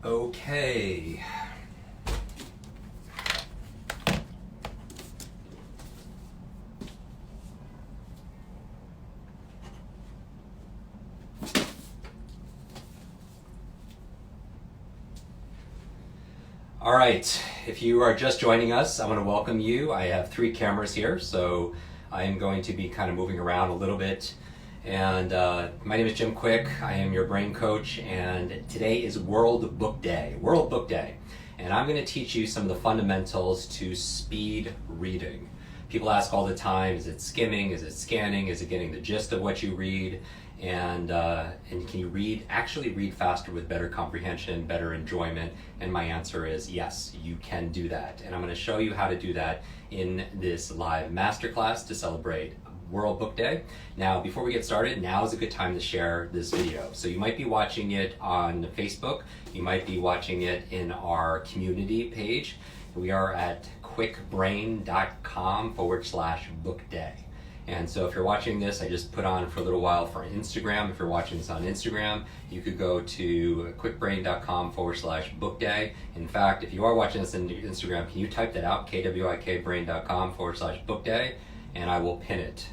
Okay. All right, if you are just joining us, I want to welcome you. I have 3 cameras here, so I am going to be kind of moving around a little bit. And my name is Jim Kwik. I am your brain coach, and today is World Book Day. World Book Day. And I'm going to teach you some of the fundamentals to speed reading. People ask all the time, is it skimming, is it scanning, is it getting the gist of what you read? And can you actually read faster with better comprehension, better enjoyment? And my answer is yes, you can do that. And I'm going to show you how to do that in this live masterclass to celebrate World Book Day. Now, before we get started, now is a good time to share this video. So you might be watching it on Facebook, you might be watching it in our community page. We are at kwikbrain.com/bookday. And so if you're watching this, I just put on for a little while for Instagram. If you're watching this on Instagram, you could go to kwikbrain.com/bookday. In fact, if you are watching this on Instagram, can you type that out, kwikbrain.com/bookday, and I will pin it.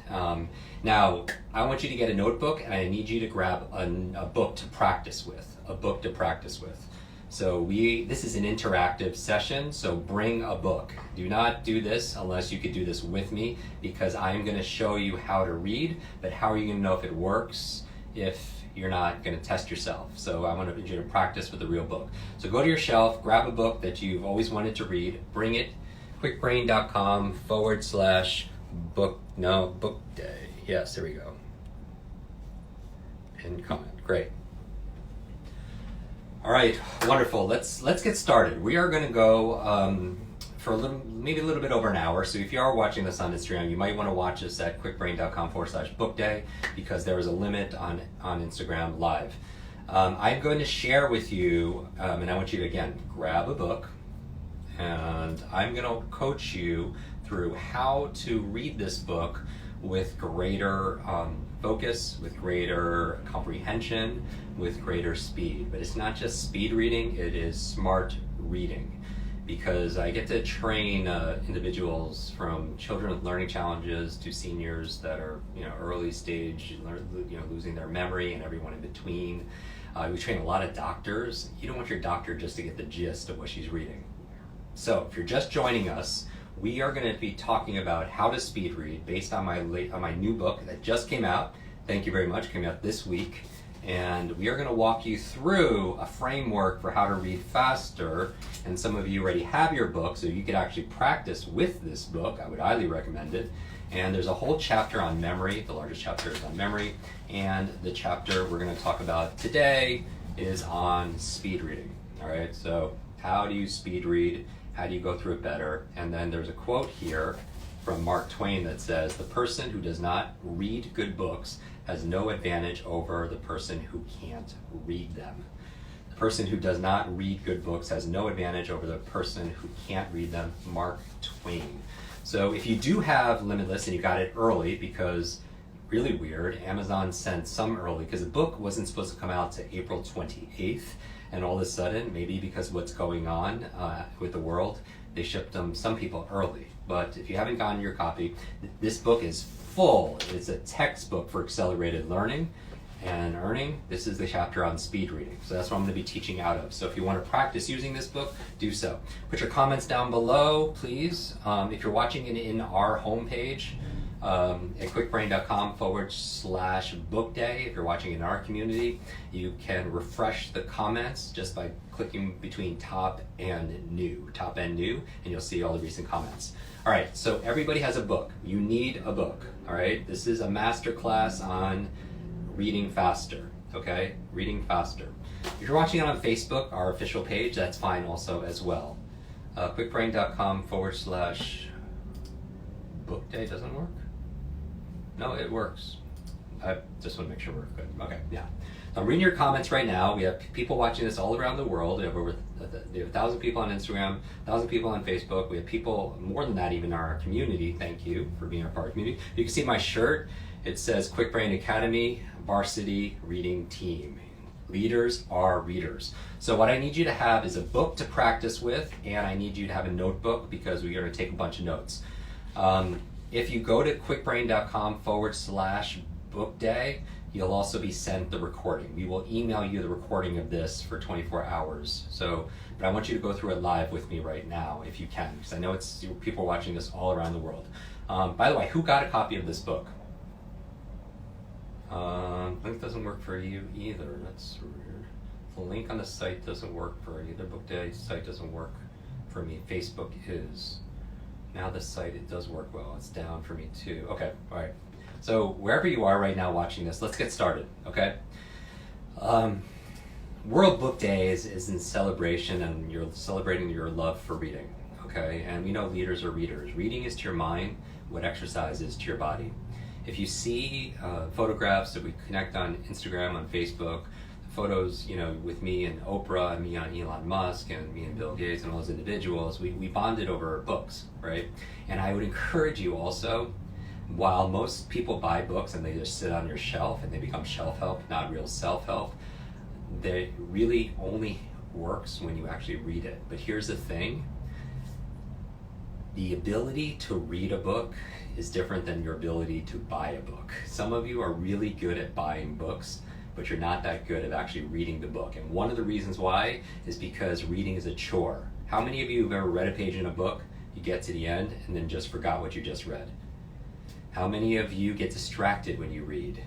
Now, I want you to get a notebook, and I need you to grab a book to practice with, So this is an interactive session, so bring a book. Do not do this unless you could do this with me, because I'm going to show you how to read, but how are you going to know if it works if you're not going to test yourself? So I want you to practice with a real book. So go to your shelf, grab a book that you've always wanted to read, bring it, kwikbrain.com/bookday. Yes, there we go. And comment, great. All right, wonderful. Let's get started. We are going to go for maybe a little bit over an hour. So if you are watching this on Instagram, you might want to watch us at kwikbrain.com/bookday, because there is a limit on Instagram Live. I'm going to share with you, and I want you to again grab a book, and I'm going to coach you through how to read this book with greater focus, with greater comprehension, with greater speed. But it's not just speed reading, it is smart reading. Because I get to train individuals from children with learning challenges to seniors that are early stage, losing their memory, and everyone in between. We train a lot of doctors. You don't want your doctor just to get the gist of what she's reading. So if you're just joining us, we are going to be talking about how to speed read based on my new book that just came out. Thank you very much. Came out this week. And we are going to walk you through a framework for how to read faster. And some of you already have your book, so you could actually practice with this book. I would highly recommend it. And there's a whole chapter on memory. The largest chapter is on memory. And the chapter we're going to talk about today is on speed reading. All right, so how do you speed read? How do you go through it better? And then there's a quote here from Mark Twain that says, "The person who does not read good books has no advantage over the person who can't read them." The person who does not read good books has no advantage over the person who can't read them. Mark Twain. So if you do have Limitless and you got it early, because really weird, Amazon sent some early, because the book wasn't supposed to come out to April 28th. And all of a sudden, maybe because of what's going on with the world, they shipped some people early. But if you haven't gotten your copy, this book is full. It's a textbook for accelerated learning and earning. This is the chapter on speed reading. So that's what I'm going to be teaching out of. So if you want to practice using this book, do so. Put your comments down below, please. If you're watching it in our homepage, at kwikbrain.com/bookday. If you're watching in our community, you can refresh the comments just by clicking between top and new, and you'll see all the recent comments. All right, so everybody has a book. You need a book, all right? This is a masterclass on reading faster, okay? Reading faster. If you're watching it on Facebook, our official page, that's fine also as well. kwikbrain.com/bookday doesn't work? No, it works. I just want to make sure we're good. Okay, yeah. So I'm reading your comments right now. We have people watching this all around the world. We have 1,000 people on Instagram, 1,000 people on Facebook. We have people, more than that even, in our community. Thank you for being a part of the community. You can see my shirt. It says Kwik Brain Academy Varsity Reading Team. Readers are readers. So what I need you to have is a book to practice with, and I need you to have a notebook because we're going to take a bunch of notes. If you go to kwikbrain.com/book day, you'll also be sent the recording. We will email you the recording of this for 24 hours. So, but I want you to go through it live with me right now, if you can, because I know it's people watching this all around the world. By the way, who got a copy of this book? Link doesn't work for you either. That's weird. The link on the site doesn't work for either. Book Day site doesn't work for me. Facebook is. Now the site, it does work well. It's down for me too. Okay, all right. So wherever you are right now watching this, let's get started, okay? World Book Day is in celebration, and you're celebrating your love for reading, okay? And we know leaders are readers. Reading is to your mind what exercise is to your body. If you see photographs that we connect on Instagram, on Facebook, photos, you know, with me and Oprah, and me on Elon Musk, and me and Bill Gates, and all those individuals, we bonded over books, right? And I would encourage you also, while most people buy books and they just sit on your shelf and they become shelf help, not real self-help, they really only works when you actually read it. But here's the thing, the ability to read a book is different than your ability to buy a book. Some of you are really good at buying books, but you're not that good at actually reading the book. And one of the reasons why is because reading is a chore. How many of you have ever read a page in a book, you get to the end and then just forgot what you just read? How many of you get distracted when you read?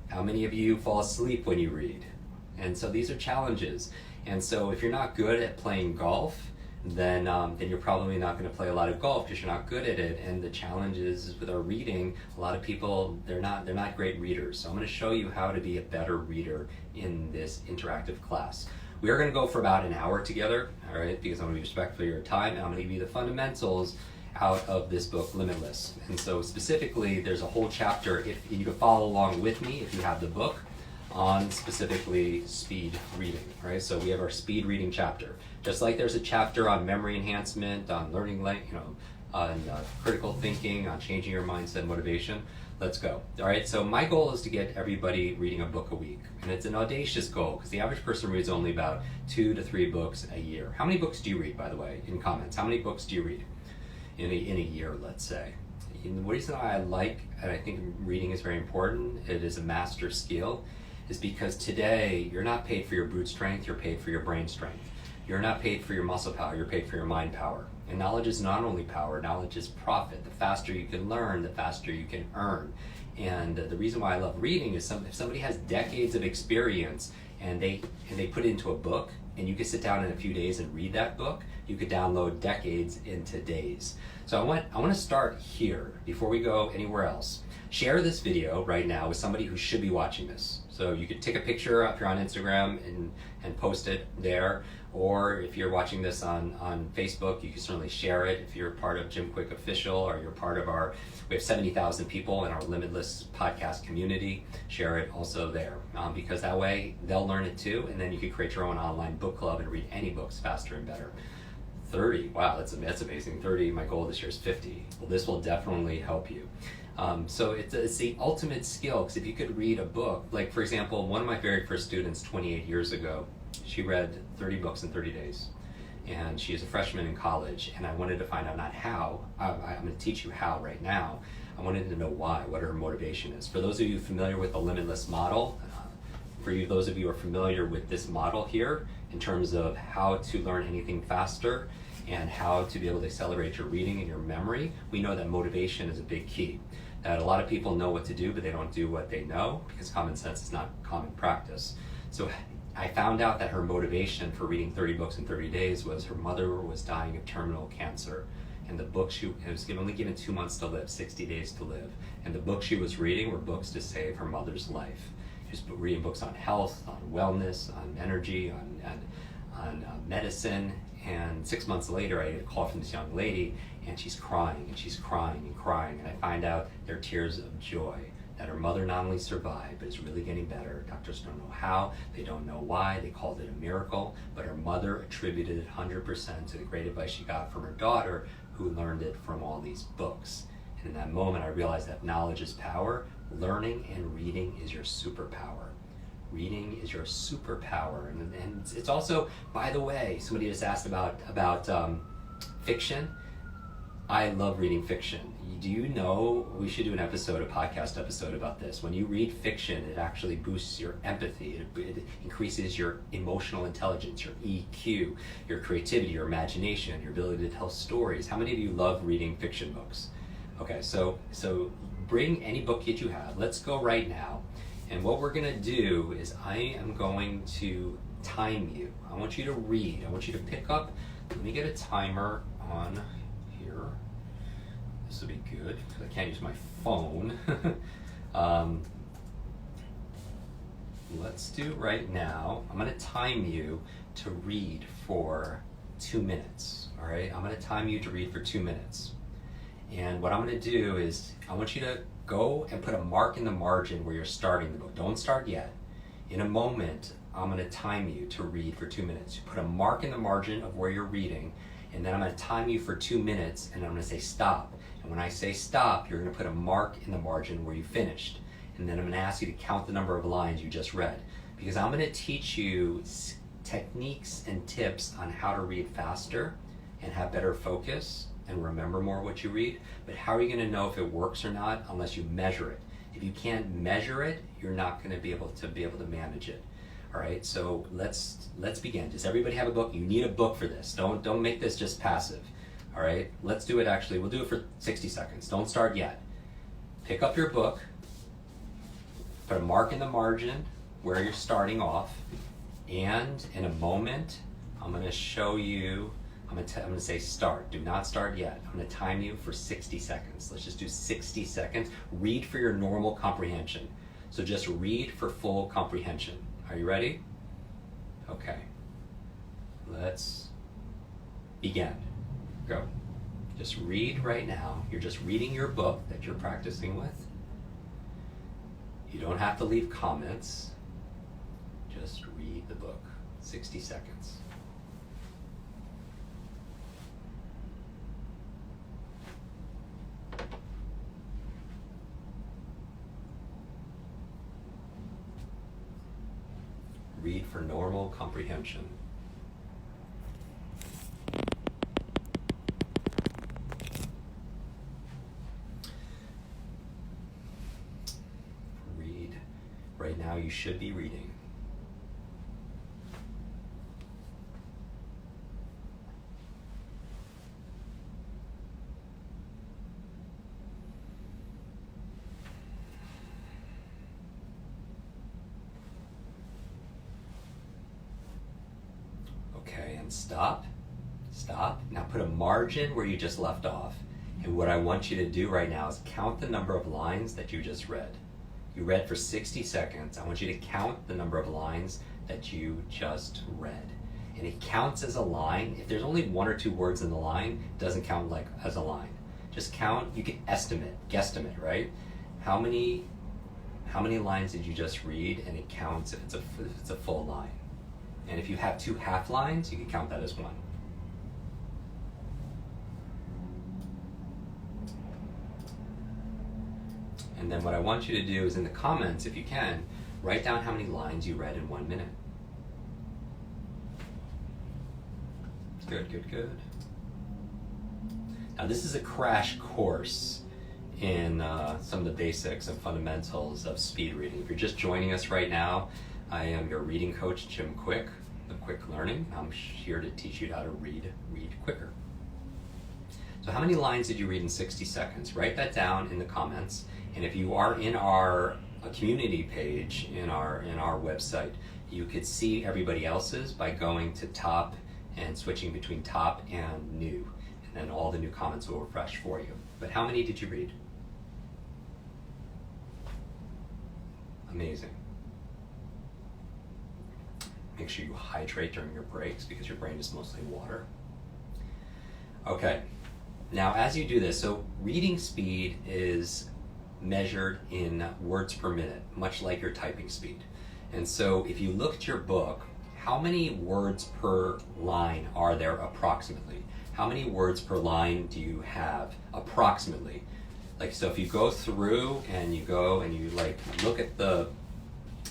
How many of you fall asleep when you read? And so these are challenges. And so if you're not good at playing golf, then you're probably not going to play a lot of golf because you're not good at it. And the challenge is with our reading, a lot of people, they're not great readers. So I'm going to show you how to be a better reader in this interactive class. We are going to go for about an hour together, all right, because I'm going to be respectful of your time, and I'm going to give you the fundamentals out of this book, Limitless. And so specifically, there's a whole chapter, if you can follow along with me, if you have the book, on specifically speed reading, right? So we have our speed reading chapter. Just like there's a chapter on memory enhancement, on learning, on critical thinking, on changing your mindset and motivation. Let's go. All right, so my goal is to get everybody reading a book a week. And it's an audacious goal because the average person reads only about 2 to 3 books a year. How many books do you read, by the way, in comments? How many books do you read in a year, let's say? And the reason I like, and I think reading is very important, it is a master skill, is because today you're not paid for your brute strength, you're paid for your brain strength. You're not paid for your muscle power, you're paid for your mind power. And knowledge is not only power, knowledge is profit. The faster you can learn, the faster you can earn. And the reason why I love reading is if somebody has decades of experience and they put it into a book, and you could sit down in a few days and read that book, you could download decades into days. So I want to start here before we go anywhere else. Share this video right now with somebody who should be watching this. So you could take a picture if you're on Instagram and post it there, or if you're watching this on Facebook, you can certainly share it. If you're part of Jim Kwik Official, or you're part of we have 70,000 people in our Limitless podcast community, share it also there, because that way they'll learn it too, and then you can create your own online book club and read any books faster and better. 30, wow, that's amazing. 30, my goal this year is 50. Well, this will definitely help you. So it's the ultimate skill, because if you could read a book, like for example, one of my very first students 28 years ago, she read 30 books in 30 days. And she is a freshman in college, and I wanted to find out not how, I'm going to teach you how right now. I wanted to know why, what her motivation is. For those of you familiar with the Limitless model, those of you who are familiar with this model here, in terms of how to learn anything faster and how to be able to accelerate your reading and your memory, we know that motivation is a big key. That a lot of people know what to do, but they don't do what they know because common sense is not common practice. So I found out that her motivation for reading 30 books in 30 days was her mother was dying of terminal cancer. And the book was only given 2 months to live, 60 days to live. And the books she was reading were books to save her mother's life. She was reading books on health, on wellness, on energy, on medicine. And 6 months later, I get a call from this young lady, and she's crying, and she's crying and crying. And I find out they're tears of joy, that her mother not only survived, but is really getting better. Doctors don't know how, they don't know why, they called it a miracle, but her mother attributed it 100% to the great advice she got from her daughter, who learned it from all these books. And in that moment, I realized that knowledge is power, learning and reading is your superpower. Reading is your superpower, and it's also, by the way, somebody just asked about fiction. I love reading fiction. Do you know, we should do a podcast episode about this. When you read fiction, it actually boosts your empathy. It increases your emotional intelligence, your EQ, your creativity, your imagination, your ability to tell stories. How many of you love reading fiction books? Okay, so bring any book that you have. Let's go right now. And what we're gonna do is I am going to time you. I want you to read. I want you to pick up. Let me get a timer on here. This will be good because I can't use my phone. Let's do right now. I'm gonna time you to read for 2 minutes. All right, I'm gonna time you to read for 2 minutes. And what I'm gonna do is I want you to go and put a mark in the margin where you're starting the book. Don't start yet. In a moment, I'm going to time you to read for 2 minutes. You put a mark in the margin of where you're reading, and then I'm going to time you for 2 minutes, and I'm going to say stop. And when I say stop, you're going to put a mark in the margin where you finished. And then I'm going to ask you to count the number of lines you just read. Because I'm going to teach you techniques and tips on how to read faster and have better focus and remember more what you read. But how are you going to know if it works or not unless you measure it? If you can't measure it, you're not going to be able to manage it. All right, so let's begin. Does everybody have a book? You need a book for this. Don't make this just passive. All right, let's do it. Actually, we'll do it for 60 seconds. Don't start yet. Pick up your book, put a mark in the margin where you're starting off, and in a moment, I'm going to show you. I'm going to say start. Do not start yet. I'm going to time you for 60 seconds. Let's just do 60 seconds. Read for your normal comprehension. So just read for full comprehension. Are you ready? Okay. Let's begin. Go. Just read right now. You're just reading your book that you're practicing with. You don't have to leave comments. Just read the book. 60 seconds. Read for normal comprehension. Read. Right now you should be reading. Stop. Now put a margin where you just left off. And what I want you to do right now is count the number of lines that you just read. You read for 60 seconds. I want you to count the number of lines that you just read. And it counts as a line. If there's only 1 or 2 words in the line, it doesn't count like as a line. Just count. You can guesstimate, right? How many lines did you just read? And it counts if it's a full line. And if you have 2 half lines, you can count that as 1. And then what I want you to do is in the comments, if you can, write down how many lines you read in 1 minute. Good. Now this is a crash course in some of the basics and fundamentals of speed reading. If you're just joining us right now, I am your reading coach, Jim Kwik, the Kwik Learning. I'm here to teach you how to read quicker. So how many lines did you read in 60 seconds? Write that down in the comments. And if you are in our community page in our website, you could see everybody else's by going to top and switching between top and new. And then all the new comments will refresh for you. But how many did you read? Amazing. Make sure you hydrate during your breaks because your brain is mostly water. Okay, now as you do this, so reading speed is measured in words per minute, much like your typing speed. And so if you look at your book, how many words per line are there approximately? How many words per line do you have approximately? Like, so if you go through and you go and you like look at the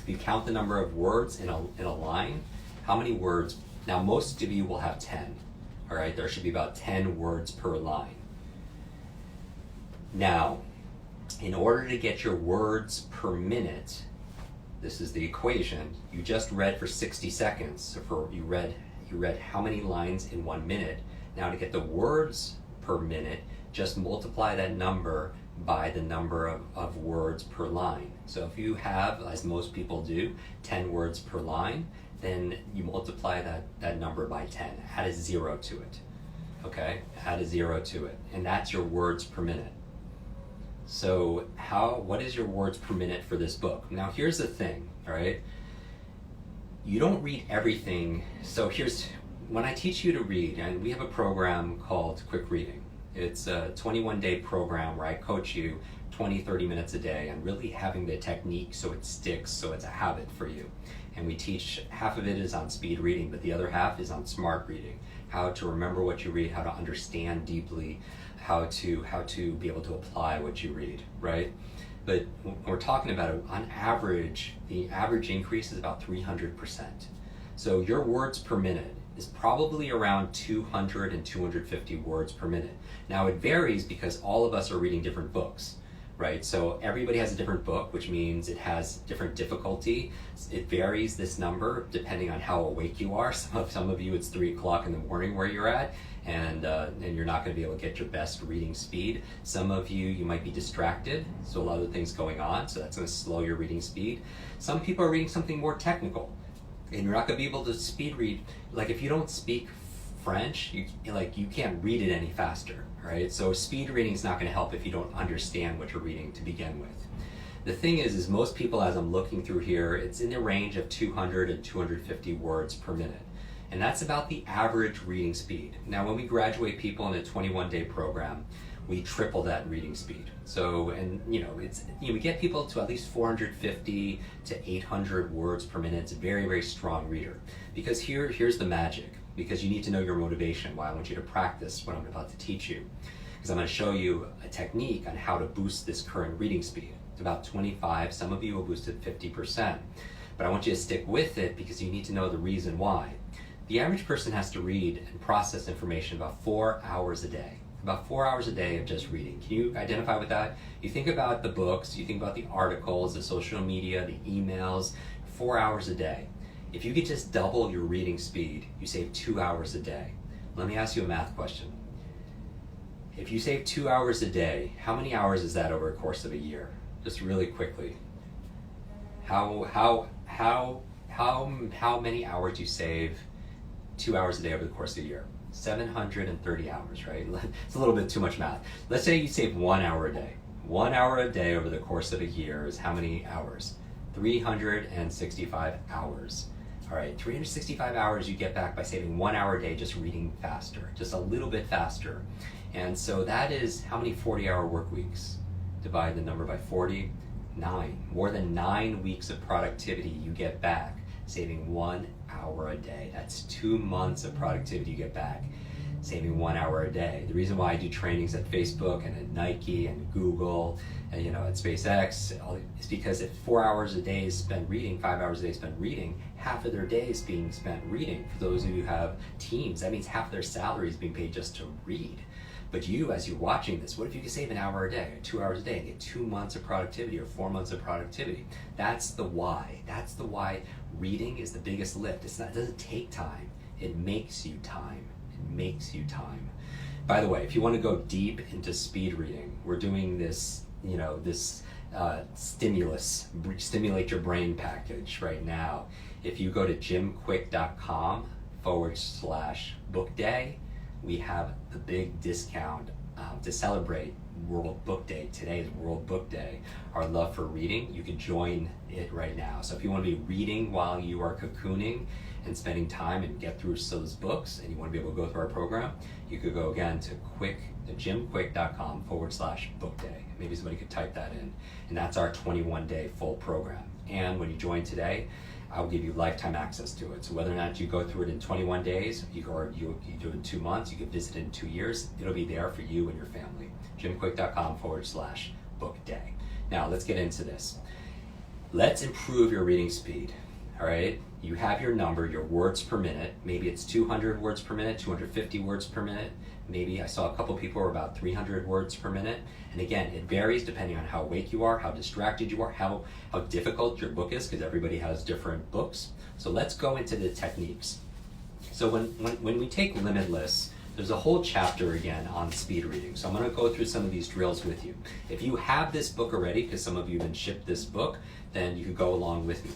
if you count the number of words in a line, how many words, now most of you will have 10, all right? There should be about 10 words per line. Now, in order to get your words per minute, this is the equation. You just read for 60 seconds. So you read how many lines in 1 minute. Now to get the words per minute, just multiply that number by the number of words per line. So if you have, as most people do, 10 words per line, then you multiply that number by 10. Add a 0 to it. Okay? Add a 0 to it. And that's your words per minute. So what is your words per minute for this book? Now here's the thing, all right? You don't read everything. So when I teach you to read, and we have a program called Kwik Reading. It's a 21-day program where I coach you 20, 30 minutes a day and really having the technique so it sticks, so it's a habit for you. And we teach, half of it is on speed reading, but the other half is on smart reading. How to remember what you read, how to understand deeply, how to be able to apply what you read, right? But when we're talking about it, on average, the average increase is about 300%. So your words per minute is probably around 200 and 250 words per minute. Now it varies because all of us are reading different books, right? So everybody has a different book, which means it has different difficulty. It varies, this number, depending on how awake you are. Some of you, it's 3 o'clock in the morning where you're at, and you're not going to be able to get your best reading speed. Some of you might be distracted, so a lot of things going on, so that's going to slow your reading speed. Some people are reading something more technical, and you're not going to be able to speed read. Like if you don't speak French, you can't read it any faster, right? So speed reading is not going to help if you don't understand what you're reading to begin with. The thing is most people, as I'm looking through here, it's in the range of 200 and 250 words per minute. And that's about the average reading speed. Now, when we graduate people in a 21-day program, we triple that reading speed. So, and we get people to at least 450 to 800 words per minute. It's a very, very strong reader. Because here's the magic. Because you need to know your motivation. Why I want you to practice what I'm about to teach you. Because I'm going to show you a technique on how to boost this current reading speed. It's about 25. Some of you will boost it 50%. But I want you to stick with it because you need to know the reason why. The average person has to read and process information about 4 hours a day. About 4 hours a day of just reading. Can you identify with that? You think about the books, you think about the articles, the social media, the emails, 4 hours a day. If you could just double your reading speed, you save 2 hours a day. Let me ask you a math question. If you save 2 hours a day, how many hours is that over the course of a year? Just really quickly. How many hours do you save 2 hours a day over the course of a year? 730 hours, right? It's a little bit too much math. Let's say you save 1 hour a day. 1 hour a day over the course of a year is how many hours? 365 hours. All right, 365 hours you get back by saving 1 hour a day just reading faster, just a little bit faster. And so that is how many 40-hour work weeks? Divide the number by 40, 9. More than 9 weeks of productivity you get back, saving 1 hour a day. That's 2 months of productivity you get back, saving 1 hour a day. The reason why I do trainings at Facebook and at Nike and Google and at SpaceX is because if 4 hours a day is spent reading, 5 hours a day is spent reading, half of their day is being spent reading. For those of you who have teams, that means half their salary is being paid just to read. But you, as you're watching this, what if you could save an hour a day, or 2 hours a day, and get 2 months of productivity or 4 months of productivity? That's the why. That's the why reading is the biggest lift. It doesn't take time. It makes you time. It makes you time. By the way, if you want to go deep into speed reading, we're doing this, stimulate your brain package right now. If you go to jimkwik.com/book day, we have the big discount to celebrate World Book Day. Today is World Book Day. Our love for reading, you can join it right now. So if you want to be reading while you are cocooning and spending time and get through those books, and you want to be able to go through our program, you could go again to jimkwik.com/book day. Maybe somebody could type that in. And that's our 21-day full program. And when you join today, I'll give you lifetime access to it. So whether or not you go through it in 21 days, you do it in 2 months, you could visit it in 2 years, it'll be there for you and your family. jimkwik.com/book day. Now let's get into this. Let's improve your reading speed, all right? You have your number, your words per minute. Maybe it's 200 words per minute, 250 words per minute. Maybe I saw a couple people were about 300 words per minute. And again, it varies depending on how awake you are, how distracted you are, how difficult your book is, because everybody has different books. So let's go into the techniques. So when we take Limitless, there's a whole chapter again on speed reading. So I'm going to go through some of these drills with you. If you have this book already, because some of you have been shipped this book, then you can go along with me.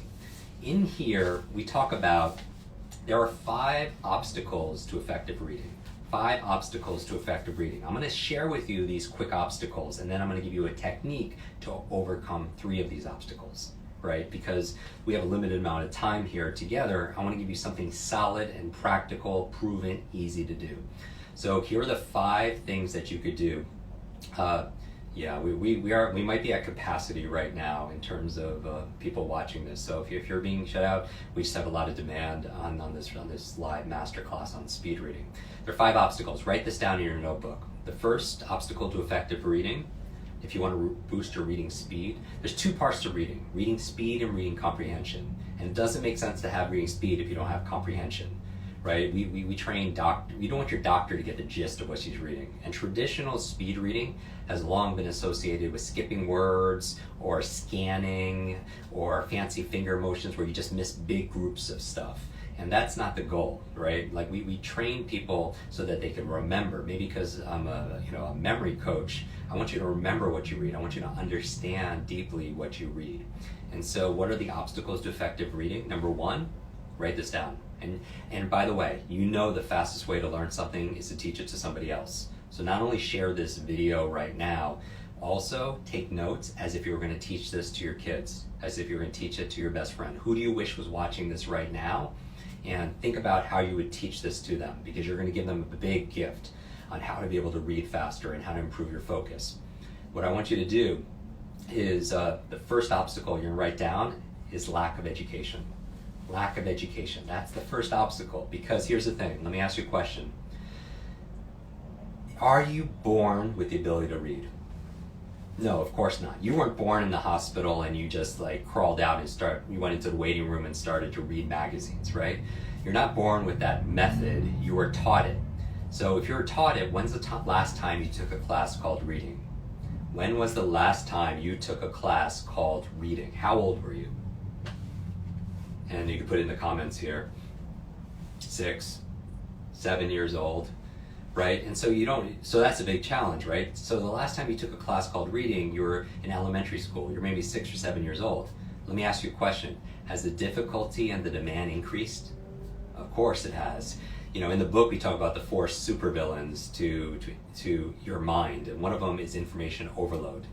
In here, we talk about there are 5 obstacles to effective reading. 5 obstacles to effective reading. I'm going to share with you these quick obstacles, and then I'm going to give you a technique to overcome 3 of these obstacles, right? Because we have a limited amount of time here together, I want to give you something solid and practical, proven, easy to do. So here are the 5 things that you could do. We might be at capacity right now in terms of people watching this. So if you're being shut out, we just have a lot of demand on this live masterclass on speed reading. There are 5 obstacles. Write this down in your notebook. The first obstacle to effective reading, if you want to boost your reading speed, there's 2 parts to reading speed and reading comprehension. And it doesn't make sense to have reading speed if you don't have comprehension. Right? We train you don't want your doctor to get the gist of what she's reading. And traditional speed reading has long been associated with skipping words or scanning or fancy finger motions where you just miss big groups of stuff. And that's not the goal, right? Like we train people so that they can remember. Maybe because I'm a memory coach, I want you to remember what you read. I want you to understand deeply what you read. And so what are the obstacles to effective reading? Number 1, write this down. And by the way, you know the fastest way to learn something is to teach it to somebody else. So not only share this video right now, also take notes as if you were going to teach this to your kids, as if you were going to teach it to your best friend. Who do you wish was watching this right now? And think about how you would teach this to them, because you're going to give them a big gift on how to be able to read faster and how to improve your focus. What I want you to do is the first obstacle you're going to write down is lack of education. Lack of education. That's the first obstacle, because here's the thing. Let me ask you a question. Are you born with the ability to read? No, of course not. You weren't born in the hospital and you just crawled out and you went into the waiting room and started to read magazines, right? You're not born with that method. You were taught it. So if you were taught it, when's the last time you took a class called reading? When was the last time you took a class called reading? How old were you? And you can put it in the comments here. 6, 7 years old, right? And so so that's a big challenge, right? So the last time you took a class called reading, you were in elementary school. You're maybe 6 or 7 years old. Let me ask you a question. Has the difficulty and the demand increased? Of course it has. In the book we talk about the 4 supervillains to your mind, and one of them is information overload.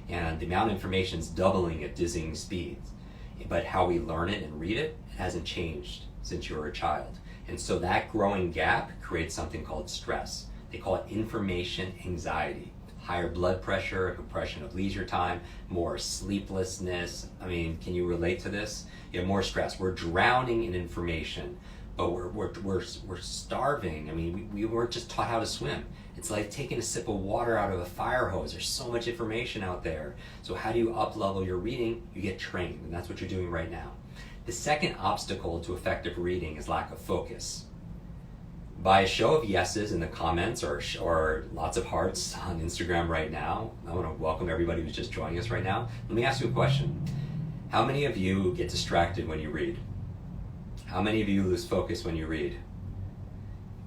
And the amount of information is doubling at dizzying speeds. But how we learn it and read it hasn't changed since you were a child. And so that growing gap creates something called stress. They call it information anxiety. Higher blood pressure, compression of leisure time, more sleeplessness. I mean, can you relate to this? You have more stress. We're drowning in information, but we're starving. I mean, we weren't just taught how to swim. It's like taking a sip of water out of a fire hose. There's so much information out there. So how do you up-level your reading? You get trained, and that's what you're doing right now. The second obstacle to effective reading is lack of focus. By a show of yeses in the comments or lots of hearts on Instagram right now, I want to welcome everybody who's just joining us right now. Let me ask you a question. How many of you get distracted when you read? How many of you lose focus when you read?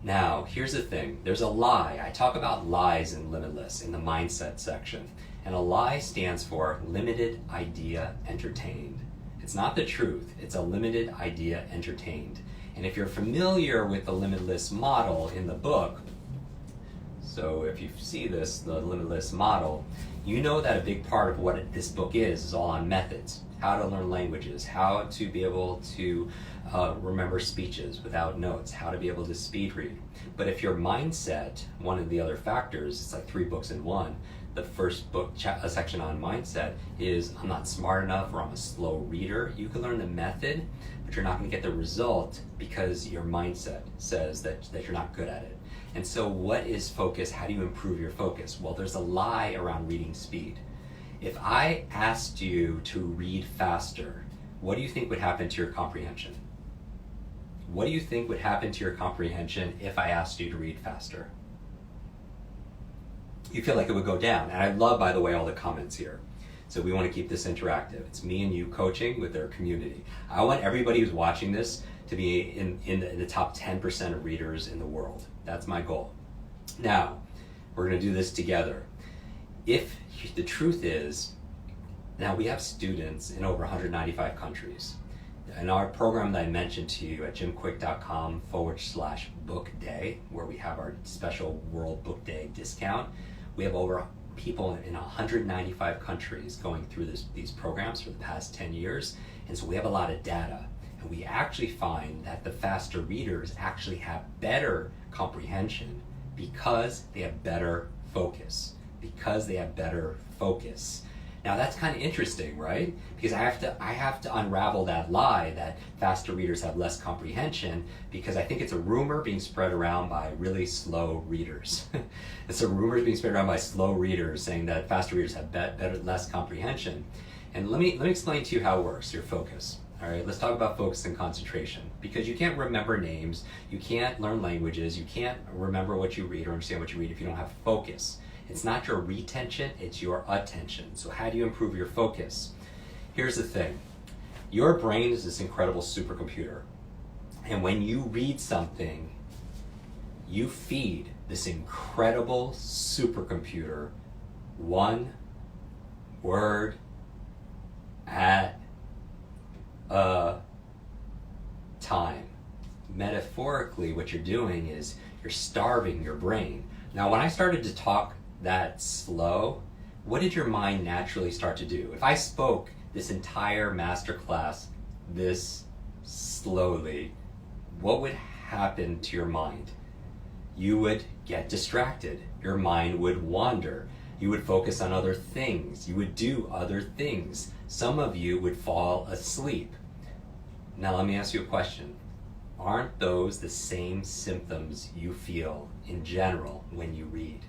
Now, here's the thing. There's a lie. I talk about lies in Limitless in the mindset section. And a lie stands for limited idea entertained. It's not the truth. It's a limited idea entertained. And if you're familiar with the Limitless model in the book, so if you see this, the Limitless model, you know that a big part of what this book is all on methods. How to learn languages, how to be able to remember speeches without notes, how to be able to speed read. But if your mindset, one of the other factors, it's like 3 books in one. The first book, a section on mindset is I'm not smart enough or I'm a slow reader. You can learn the method, but you're not going to get the result because your mindset says that you're not good at it. And so what is focus? How do you improve your focus? Well, there's a lie around reading speed. If I asked you to read faster, what do you think would happen to your comprehension? What do you think would happen to your comprehension if I asked you to read faster? You feel like it would go down. And I love, by the way, all the comments here. So we want to keep this interactive. It's me and you coaching with our community. I want everybody who's watching this to be in the top 10% of readers in the world. That's my goal. Now, we're going to do this together. If the truth is, now we have students in over 195 countries. In our program that I mentioned to you at jimkwik.com/book day, where we have our special World Book Day discount, we have over people in 195 countries going through these programs for the past 10 years. And so we have a lot of data. And we actually find that the faster readers actually have better comprehension because they have better focus. Now that's kind of interesting, right? Because I have to unravel that lie that faster readers have less comprehension, because I think it's a rumor being spread around by really slow readers. It's a rumor being spread around by slow readers saying that faster readers have less comprehension. And let me explain to you how it works, your focus. All right, let's talk about focus and concentration, because you can't remember names, you can't learn languages, you can't remember what you read or understand what you read if you don't have focus. It's not your retention, it's your attention. So how do you improve your focus? Here's the thing. Your brain is this incredible supercomputer. And when you read something, you feed this incredible supercomputer one word at a time. Metaphorically, what you're doing is you're starving your brain. Now, when I started to talk that slow, what did your mind naturally start to do? If I spoke this entire masterclass this slowly, what would happen to your mind? You would get distracted. Your mind would wander. You would focus on other things. You would do other things. Some of you would fall asleep. Now let me ask you a question. Aren't those the same symptoms you feel in general when you read?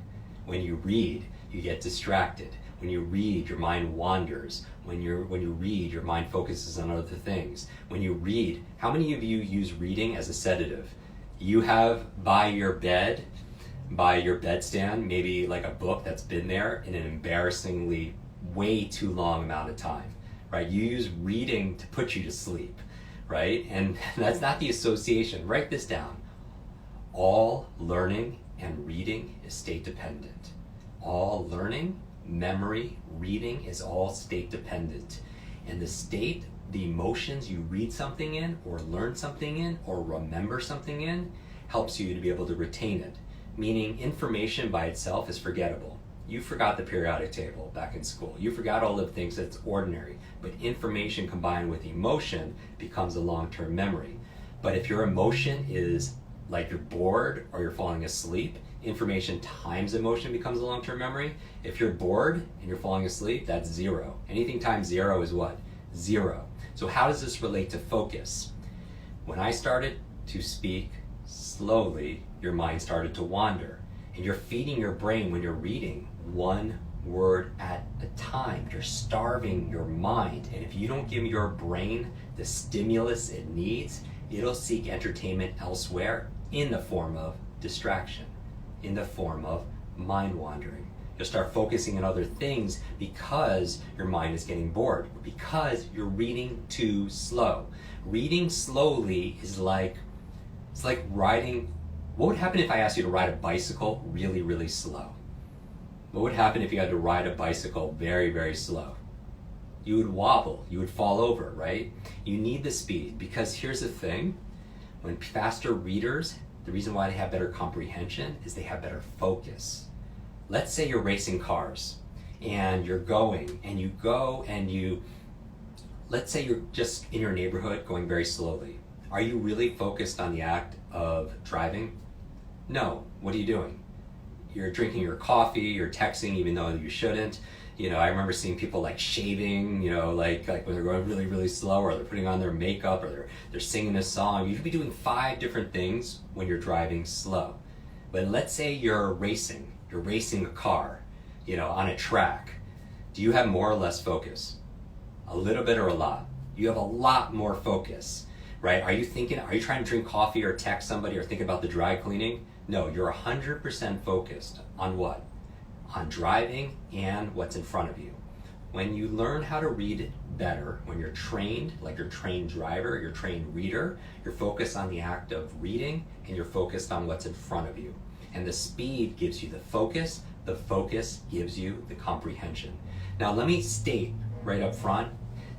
When you read, you get distracted. When you read, your mind wanders. When you read, your mind focuses on other things. When you read, how many of you use reading as a sedative? You have by your bedstand, maybe like a book that's been there in an embarrassingly way too long amount of time, right? You use reading to put you to sleep, right? And that's not the association. Write this down. All learning and reading is state dependent. All learning, memory, reading is all state dependent. And the state, the emotions you read something in or learn something in or remember something in helps you to be able to retain it. Meaning information by itself is forgettable. You forgot the periodic table back in school. You forgot all the things that's ordinary. But information combined with emotion becomes a long-term memory. But if your emotion is like you're bored or you're falling asleep, information times emotion becomes a long-term memory. If you're bored and you're falling asleep, that's zero. Anything times zero is what? Zero. So how does this relate to focus? When I started to speak slowly, your mind started to wander. And you're feeding your brain when you're reading one word at a time. You're starving your mind. And if you don't give your brain the stimulus it needs, it'll seek entertainment elsewhere in the form of distraction, in the form of mind wandering. You'll start focusing on other things because your mind is getting bored, because you're reading too slow. Reading slowly is like, it's like riding. What would happen if I asked you to ride a bicycle really, really slow? What would happen if you had to ride a bicycle very, very slow? You would wobble, you would fall over, right? You need the speed, because here's the thing. When faster readers, the reason why they have better comprehension is they have better focus. Let's say you're racing cars and you're going and you go and let's say you're just in your neighborhood going very slowly. Are you really focused on the act of driving? No. What are you doing? You're drinking your coffee, you're texting even though you shouldn't. You know, I remember seeing people like shaving, you know, like when they're going really, really slow, or they're putting on their makeup, or they're singing a song. You could be doing 5 different things when you're driving slow. But let's say you're racing a car, you know, on a track. Do you have more or less focus? A little bit or a lot? You have a lot more focus, right? Are you trying to drink coffee or text somebody or think about the dry cleaning? No, you're 100% focused on what? On driving and what's in front of you. When you learn how to read better, when you're trained, like your trained driver, your trained reader, you're focused on the act of reading and you're focused on what's in front of you. And the speed gives you the focus gives you the comprehension. Now let me state right up front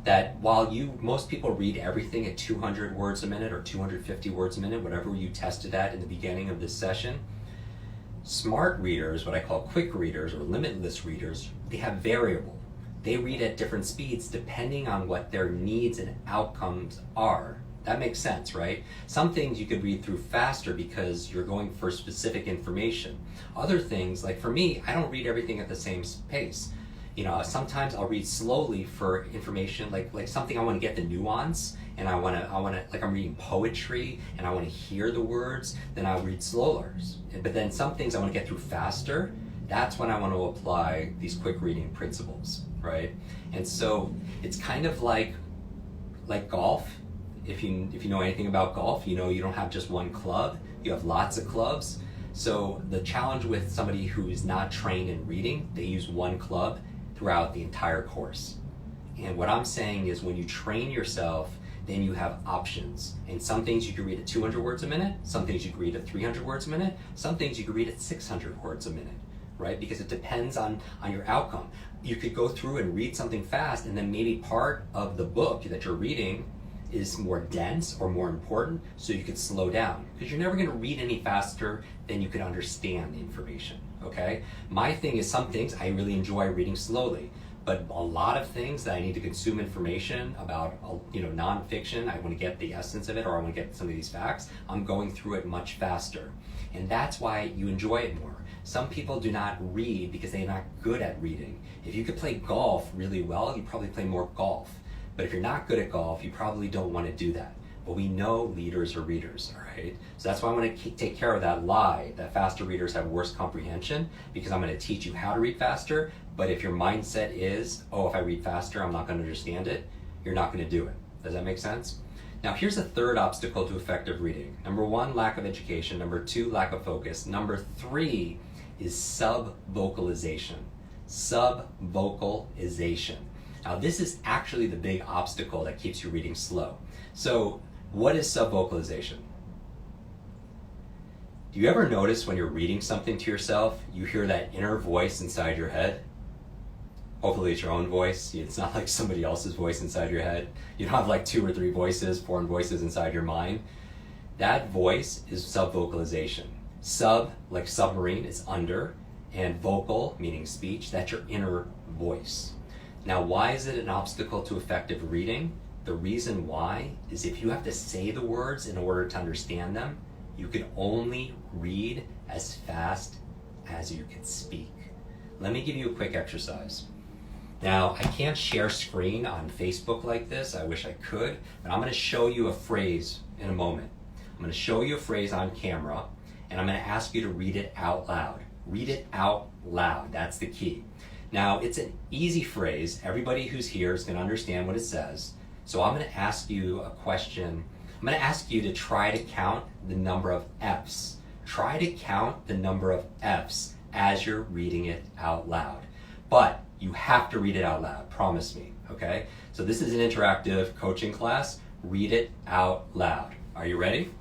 that while most people read everything at 200 words a minute or 250 words a minute, whatever you tested at in the beginning of this session, smart readers, what I call quick readers or limitless readers, they have variable. They read at different speeds depending on what their needs and outcomes are. That makes sense, right? Some things you could read through faster because you're going for specific information. Other things, like for me, I don't read everything at the same pace. Sometimes I'll read slowly for information, like something I want to get the nuance, and I want to, like I'm reading poetry, and I want to hear the words, then I'll read slower. But then some things I want to get through faster, that's when I want to apply these quick reading principles, right? And so it's kind of like golf. If you know anything about golf, you know you don't have just one club, you have lots of clubs. So the challenge with somebody who is not trained in reading, they use one club throughout the entire course. And what I'm saying is when you train yourself, then you have options. And some things you can read at 200 words a minute, some things you can read at 300 words a minute, some things you can read at 600 words a minute, right? Because it depends on your outcome. You could go through and read something fast, and then maybe part of the book that you're reading is more dense or more important, so you could slow down. Because you're never going to read any faster than you can understand the information, okay? My thing is some things I really enjoy reading slowly, but a lot of things that I need to consume information about, nonfiction, I want to get the essence of it, or I want to get some of these facts, I'm going through it much faster. And that's why you enjoy it more. Some people do not read because they're not good at reading. If you could play golf really well, you probably play more golf. But if you're not good at golf, you probably don't want to do that. But we know leaders are readers, all right? So that's why I want to take care of that lie that faster readers have worse comprehension, because I'm going to teach you how to read faster. But if your mindset is, if I read faster, I'm not going to understand it, you're not going to do it. Does that make sense? Now here's a third obstacle to effective reading. Number 1, lack of education. Number 2, lack of focus. Number 3 is subvocalization. Subvocalization. Now this is actually the big obstacle that keeps you reading slow. So what is subvocalization? Do you ever notice when you're reading something to yourself, you hear that inner voice inside your head? Hopefully it's your own voice. It's not like somebody else's voice inside your head. You don't have like 2 or 3 voices, foreign voices inside your mind. That voice is subvocalization. Sub, like submarine, is under, and vocal, meaning speech, that's your inner voice. Now, why is it an obstacle to effective reading? The reason why is if you have to say the words in order to understand them, you can only read as fast as you can speak. Let me give you a quick exercise. Now, I can't share screen on Facebook like this. I wish I could, but I'm going to show you a phrase in a moment. I'm going to show you a phrase on camera, and I'm going to ask you to read it out loud. Read it out loud. That's the key. Now, it's an easy phrase. Everybody who's here is going to understand what it says. So I'm going to ask you a question. I'm going to ask you to try to count the number of F's. Try to count the number of F's as you're reading it out loud. But you have to read it out loud, promise me, okay? So this is an interactive coaching class. Read it out loud. Are you ready?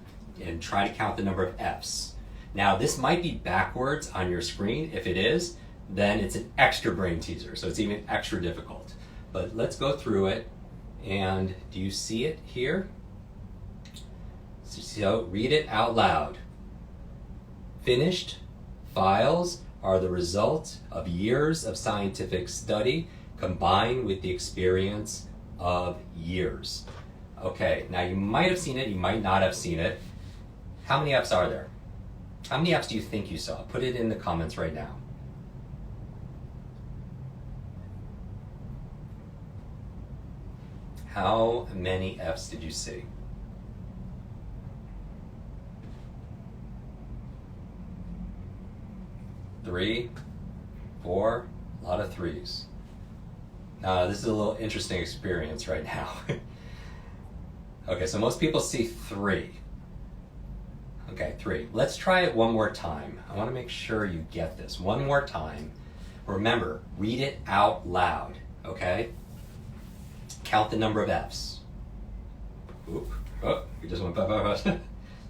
And try to count the number of F's. Now, this might be backwards on your screen. If it is, then it's an extra brain teaser, so it's even extra difficult. But let's go through it, and do you see it here? So read it out loud. Finished files are the result of years of scientific study combined with the experience of years. Okay, now you might have seen it, you might not have seen it. How many F's are there? How many F's do you think you saw? Put it in the comments right now. How many F's did you see? Three, 4, a lot of 3s. This is a little interesting experience right now. Okay, so most people see 3. Okay, 3. Let's try it one more time. I want to make sure you get this. One more time. Remember, read it out loud, okay? Count the number of F's. Oop. Oh, we just went by.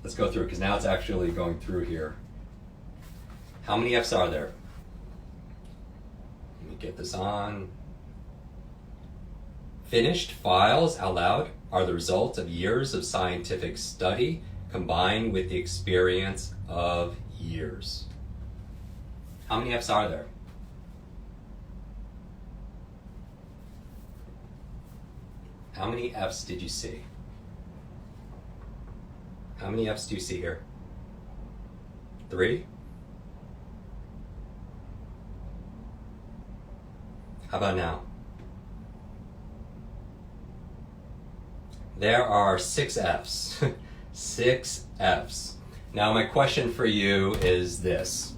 Let's go through, because now it's actually going through here. How many F's are there? Let me get this on. Finished files out loud are the result of years of scientific study combined with the experience of years. How many F's are there? How many F's did you see? How many F's do you see here? 3? How about now? There are 6 F's. 6 F's. Now my question for you is this.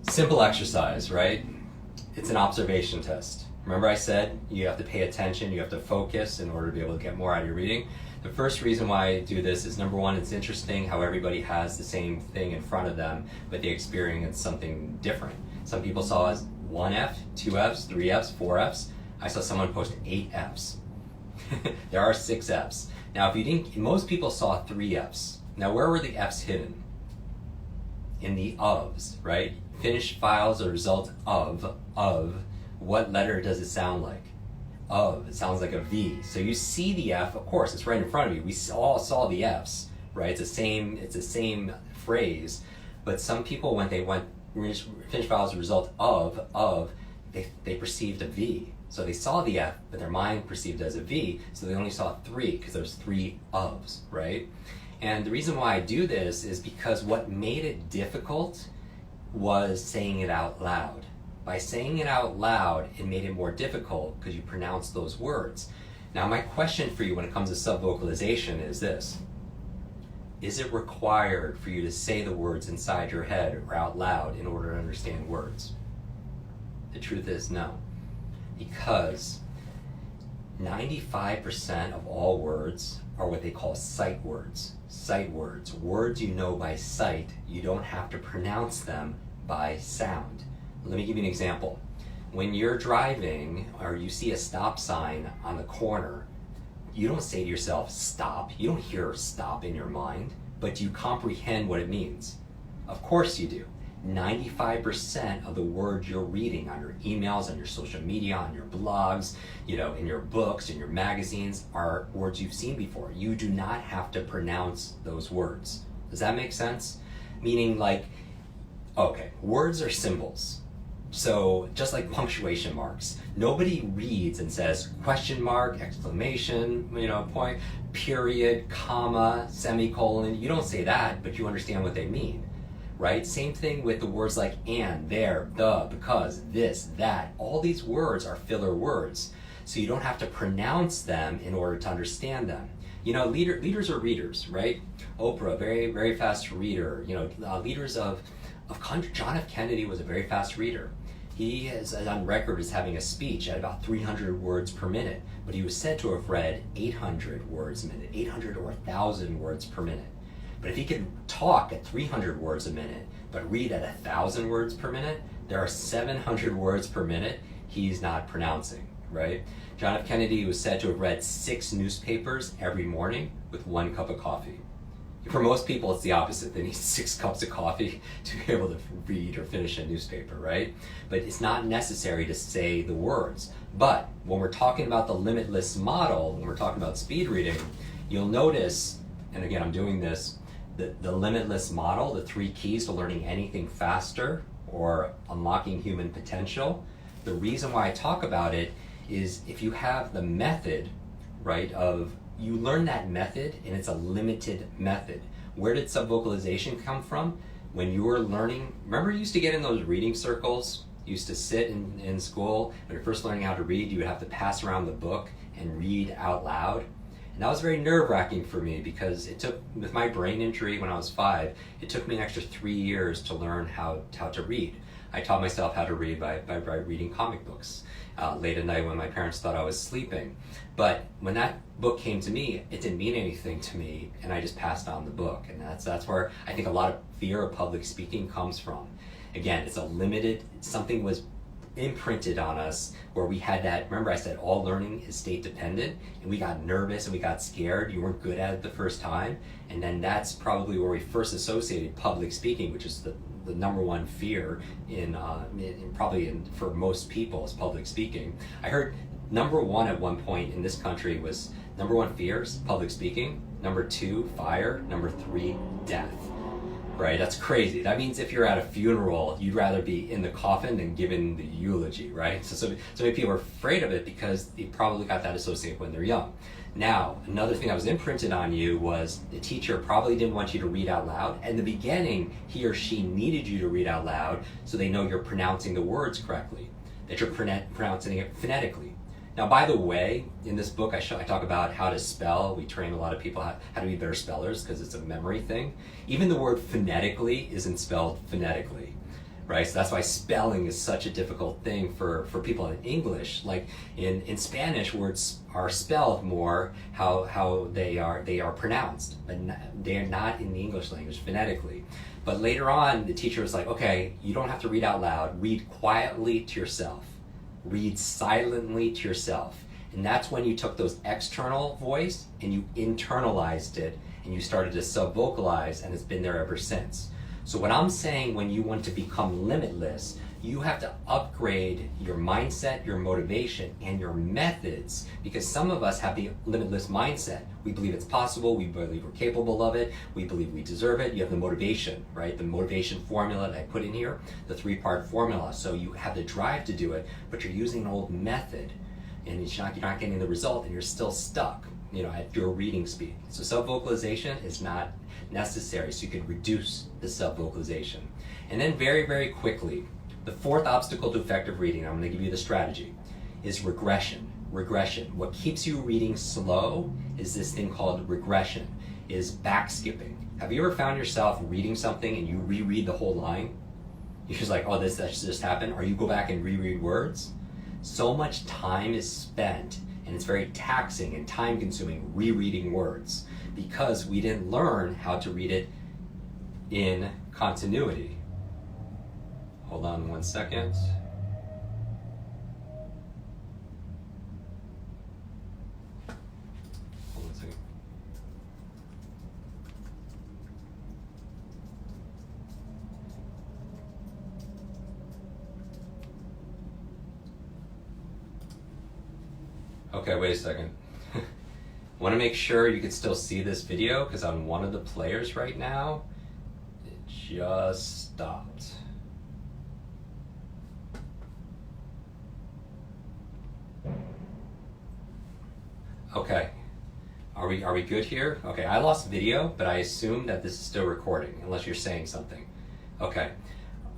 Simple exercise, right? It's an observation test. Remember I said you have to pay attention, you have to focus in order to be able to get more out of your reading. The first reason why I do this is, number one, it's interesting how everybody has the same thing in front of them, but they experience something different. Some people saw 1 F, 2 F's, 3 F's, 4 F's. I saw someone post 8 F's. There are 6 F's. Now, if you didn't, most people saw 3 F's. Now, where were the F's hidden? In the ofs, right? Finished files are a result of. What letter does it sound like? Of. It sounds like a V. So you see the F, of course, it's right in front of you. We all saw the F's, right? It's the same phrase. But some people, when they went finished files are a result of, they perceived a V. So they saw the F, but their mind perceived it as a V, so they only saw 3 because there's 3 ofs, right? And the reason why I do this is because what made it difficult was saying it out loud. By saying it out loud, it made it more difficult because you pronounce those words. Now my question for you when it comes to subvocalization is this. Is it required for you to say the words inside your head or out loud in order to understand words? The truth is no. Because 95% of all words are what they call sight words. Sight words. Words you know by sight. You don't have to pronounce them by sound. Let me give you an example. When you're driving or you see a stop sign on the corner, you don't say to yourself, stop. You don't hear stop in your mind, but you comprehend what it means. Of course you do. 95% of the words you're reading on your emails, on your social media, on your blogs, in your books, in your magazines are words you've seen before. You do not have to pronounce those words. Does that make sense? Meaning words are symbols. So just like punctuation marks, nobody reads and says question mark, exclamation, point, period, comma, semicolon. You don't say that, but you understand what they mean. Right? Same thing with the words like and, there, the, because, this, that. All these words are filler words. So you don't have to pronounce them in order to understand them. Leaders are readers, right? Oprah, very, very fast reader. Leaders of country. John F. Kennedy was a very fast reader. He is on record as having a speech at about 300 words per minute, but he was said to have read 800 words a minute, 800 or 1,000 words per minute. But if he could talk at 300 words a minute, but read at 1,000 words per minute, there are 700 words per minute he's not pronouncing, right? John F. Kennedy was said to have read 6 newspapers every morning with 1 cup of coffee. For most people, it's the opposite. They need 6 cups of coffee to be able to read or finish a newspaper, right? But it's not necessary to say the words. But when we're talking about the limitless model, when we're talking about speed reading, you'll notice, and again, I'm doing this, the limitless model, the 3 keys to learning anything faster or unlocking human potential. The reason why I talk about it is if you have the method, right, you learn that method and it's a limited method. Where did subvocalization come from? When you were learning, remember you used to get in those reading circles? You used to sit in school, when you're first learning how to read, you would have to pass around the book and read out loud. And that was very nerve-wracking for me because it took, with my brain injury when I was 5, it took me an extra 3 years to learn how to read. I taught myself how to read by reading comic books late at night when my parents thought I was sleeping. But when that book came to me, it didn't mean anything to me, and I just passed on the book. And that's where I think a lot of fear of public speaking comes from. Again, it's a limited, something was imprinted on us where we had that, remember I said all learning is state dependent, and we got nervous and we got scared, you weren't good at it the first time, and then that's probably where we first associated public speaking, which is the number one fear for most people is public speaking. I heard number one at one point in this country was number one fears, public speaking, number two, fire, number three, death. Right, that's crazy. That means if you're at a funeral, you'd rather be in the coffin than giving the eulogy, right? So many people are afraid of it because they probably got that associated when they're young. Now, another thing that was imprinted on you was the teacher probably didn't want you to read out loud. In the beginning, he or she needed you to read out loud so they know you're pronouncing the words correctly, that you're pronouncing it phonetically. Now, by the way, in this book, I talk about how to spell. We train a lot of people how to be better spellers because it's a memory thing. Even the word phonetically isn't spelled phonetically, right? So that's why spelling is such a difficult thing for people in English. Like in Spanish, words are spelled more how they are pronounced, but they are not in the English language phonetically. But later on, the teacher was like, okay, you don't have to read out loud. Read quietly to yourself. Read silently to yourself. And that's when you took those external voice and you internalized it and you started to subvocalize, and it's been there ever since. So what I'm saying, when you want to become limitless, you have to upgrade your mindset, your motivation, and your methods, because some of us have the limitless mindset. We believe it's possible, we believe we're capable of it, we believe we deserve it. You have the motivation, right? The motivation formula that I put in here, the 3-part formula. So you have the drive to do it, but you're using an old method, and you're not getting the result, and you're still stuck, at your reading speed. So subvocalization is not necessary, so you can reduce the subvocalization. And then very, very quickly, the fourth obstacle to effective reading, I'm going to give you the strategy, is regression. Regression. What keeps you reading slow is this thing called regression, is back skipping. Have you ever found yourself reading something and you reread the whole line? You're just like, oh, that just happened? Or you go back and reread words? So much time is spent, and it's very taxing and time consuming rereading words because we didn't learn how to read it in continuity. Hold on 1 second. Hold on a second. Okay, wait a second. Want to make sure you can still see this video because on one of the players right now, it just stopped. Okay, are we good here? Okay, I lost video, but I assume that this is still recording, unless you're saying something. Okay,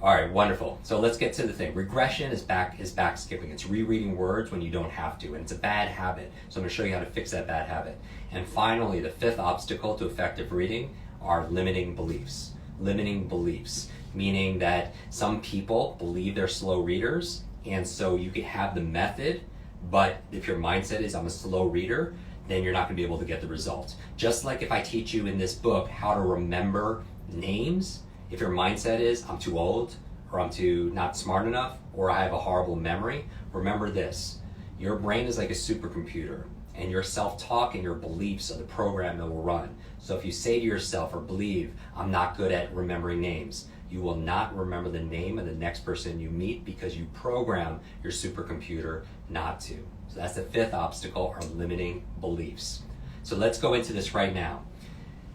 all right, wonderful. So let's get to the thing. Regression is back skipping. It's rereading words when you don't have to, and it's a bad habit. So I'm gonna show you how to fix that bad habit. And finally, the fifth obstacle to effective reading are limiting beliefs. Limiting beliefs, meaning that some people believe they're slow readers, and so you can have the method, but if your mindset is I'm a slow reader, then you're not going to be able to get the result. Just like if I teach you in this book how to remember names, if your mindset is I'm too old, or I'm too not smart enough, or I have a horrible memory, remember this. Your brain is like a supercomputer, and your self-talk and your beliefs are the program that will run. So if you say to yourself or believe, I'm not good at remembering names, you will not remember the name of the next person you meet because you program your supercomputer not to. So that's the fifth obstacle, are limiting beliefs. So let's go into this right now.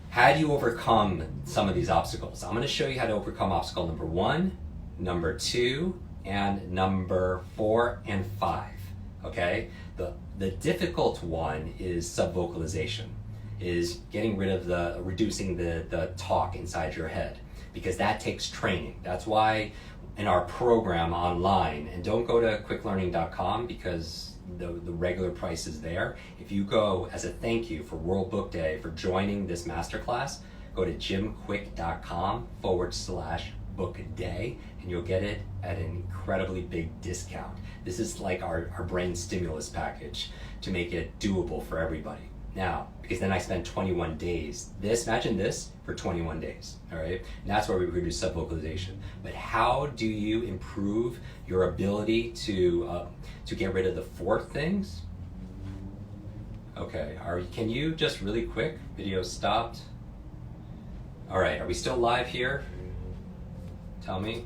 How do you overcome some of these obstacles? I'm going to show you how to overcome obstacle number 1, number 2, and number 4 and 5. Okay? The difficult one is subvocalization, is getting rid of reducing the talk inside your head, because that takes training. That's why in our program online, and don't go to quicklearning.com because the regular price is there. If you go as a thank you for World Book Day for joining this masterclass, go to jimquick.com/book day and you'll get it at an incredibly big discount. This is like our brain stimulus package to make it doable for everybody. Now, because then I spent 21 days, imagine this for 21 days, all right? And that's where we produce subvocalization. But how do you improve your ability to get rid of the fourth things? Okay, can you just really quick, video stopped. All right, are we still live here? Tell me.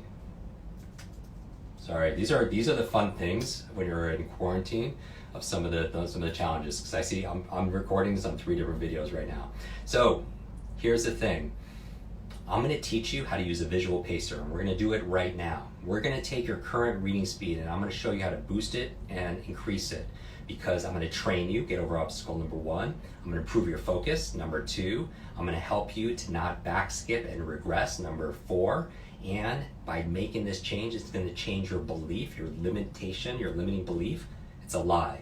Sorry, these are the fun things when you're in quarantine of some of the challenges, because I see I'm recording this on 3 different videos right now. So here's the thing. I'm going to teach you how to use a visual pacer, and we're going to do it right now. We're going to take your current reading speed, and I'm going to show you how to boost it and increase it, because I'm going to train you, get over obstacle number 1. I'm going to improve your focus, number 2. I'm going to help you to not backskip and regress, number 4. And by making this change, it's going to change your belief, your limitation, your limiting belief. It's a lie.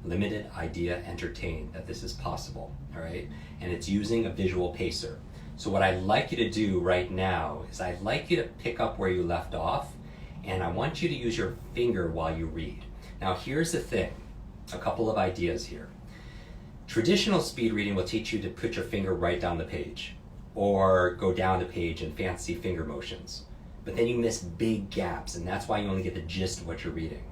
Limited idea entertained that this is possible, all right? And it's using a visual pacer. So what I'd like you to do right now is I'd like you to pick up where you left off, and I want you to use your finger while you read. Now here's the thing, a couple of ideas here. Traditional speed reading will teach you to put your finger right down the page or go down the page in fancy finger motions. But then you miss big gaps, and that's why you only get the gist of what you're reading.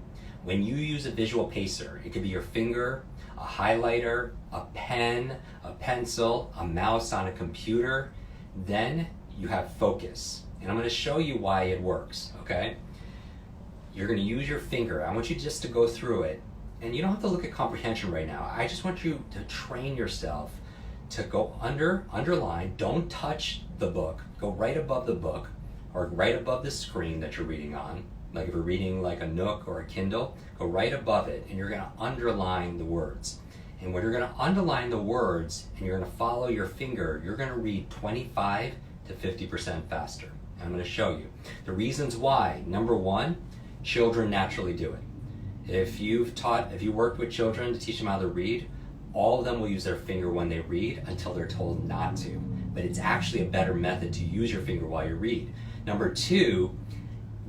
When you use a visual pacer, it could be your finger, a highlighter, a pen, a pencil, a mouse on a computer, then you have focus. And I'm going to show you why it works, okay? You're going to use your finger. I want you just to go through it. And you don't have to look at comprehension right now. I just want you to train yourself to go underline, don't touch the book, go right above the book or right above the screen that you're reading on. Like if you're reading like a Nook or a Kindle, go right above it, and you're going to underline the words. And when you're going to underline the words and you're going to follow your finger, you're going to read 25 to 50% faster. And I'm going to show you the reasons why. Number 1, children naturally do it. If you worked with children to teach them how to read, all of them will use their finger when they read until they're told not to. But it's actually a better method to use your finger while you read. Number 2,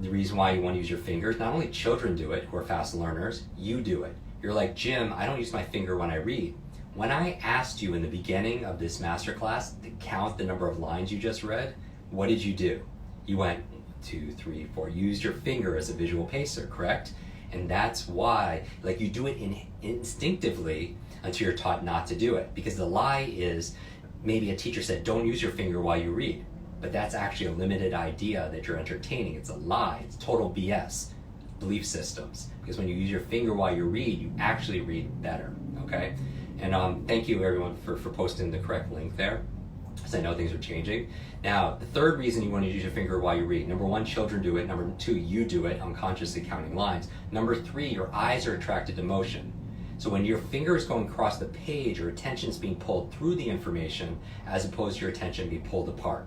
the reason why you want to use your fingers, not only children do it who are fast learners, you do it. You're like, Jim, I don't use my finger when I read. When I asked you in the beginning of this masterclass to count the number of lines you just read, what did you do? You went 1, 2, 3, 4. You used your finger as a visual pacer, correct? And that's why, like, you do it instinctively until you're taught not to do it. Because the lie is, maybe a teacher said, don't use your finger while you read. But that's actually a limited idea that you're entertaining. It's a lie. It's total BS. Belief systems. Because when you use your finger while you read, you actually read better, okay? And thank you everyone for posting the correct link there, because I know things are changing. Now, the third reason you want to use your finger while you read. Number 1, children do it. Number 2, you do it, unconsciously counting lines. Number 3, your eyes are attracted to motion. So when your finger is going across the page, your attention is being pulled through the information as opposed to your attention being pulled apart.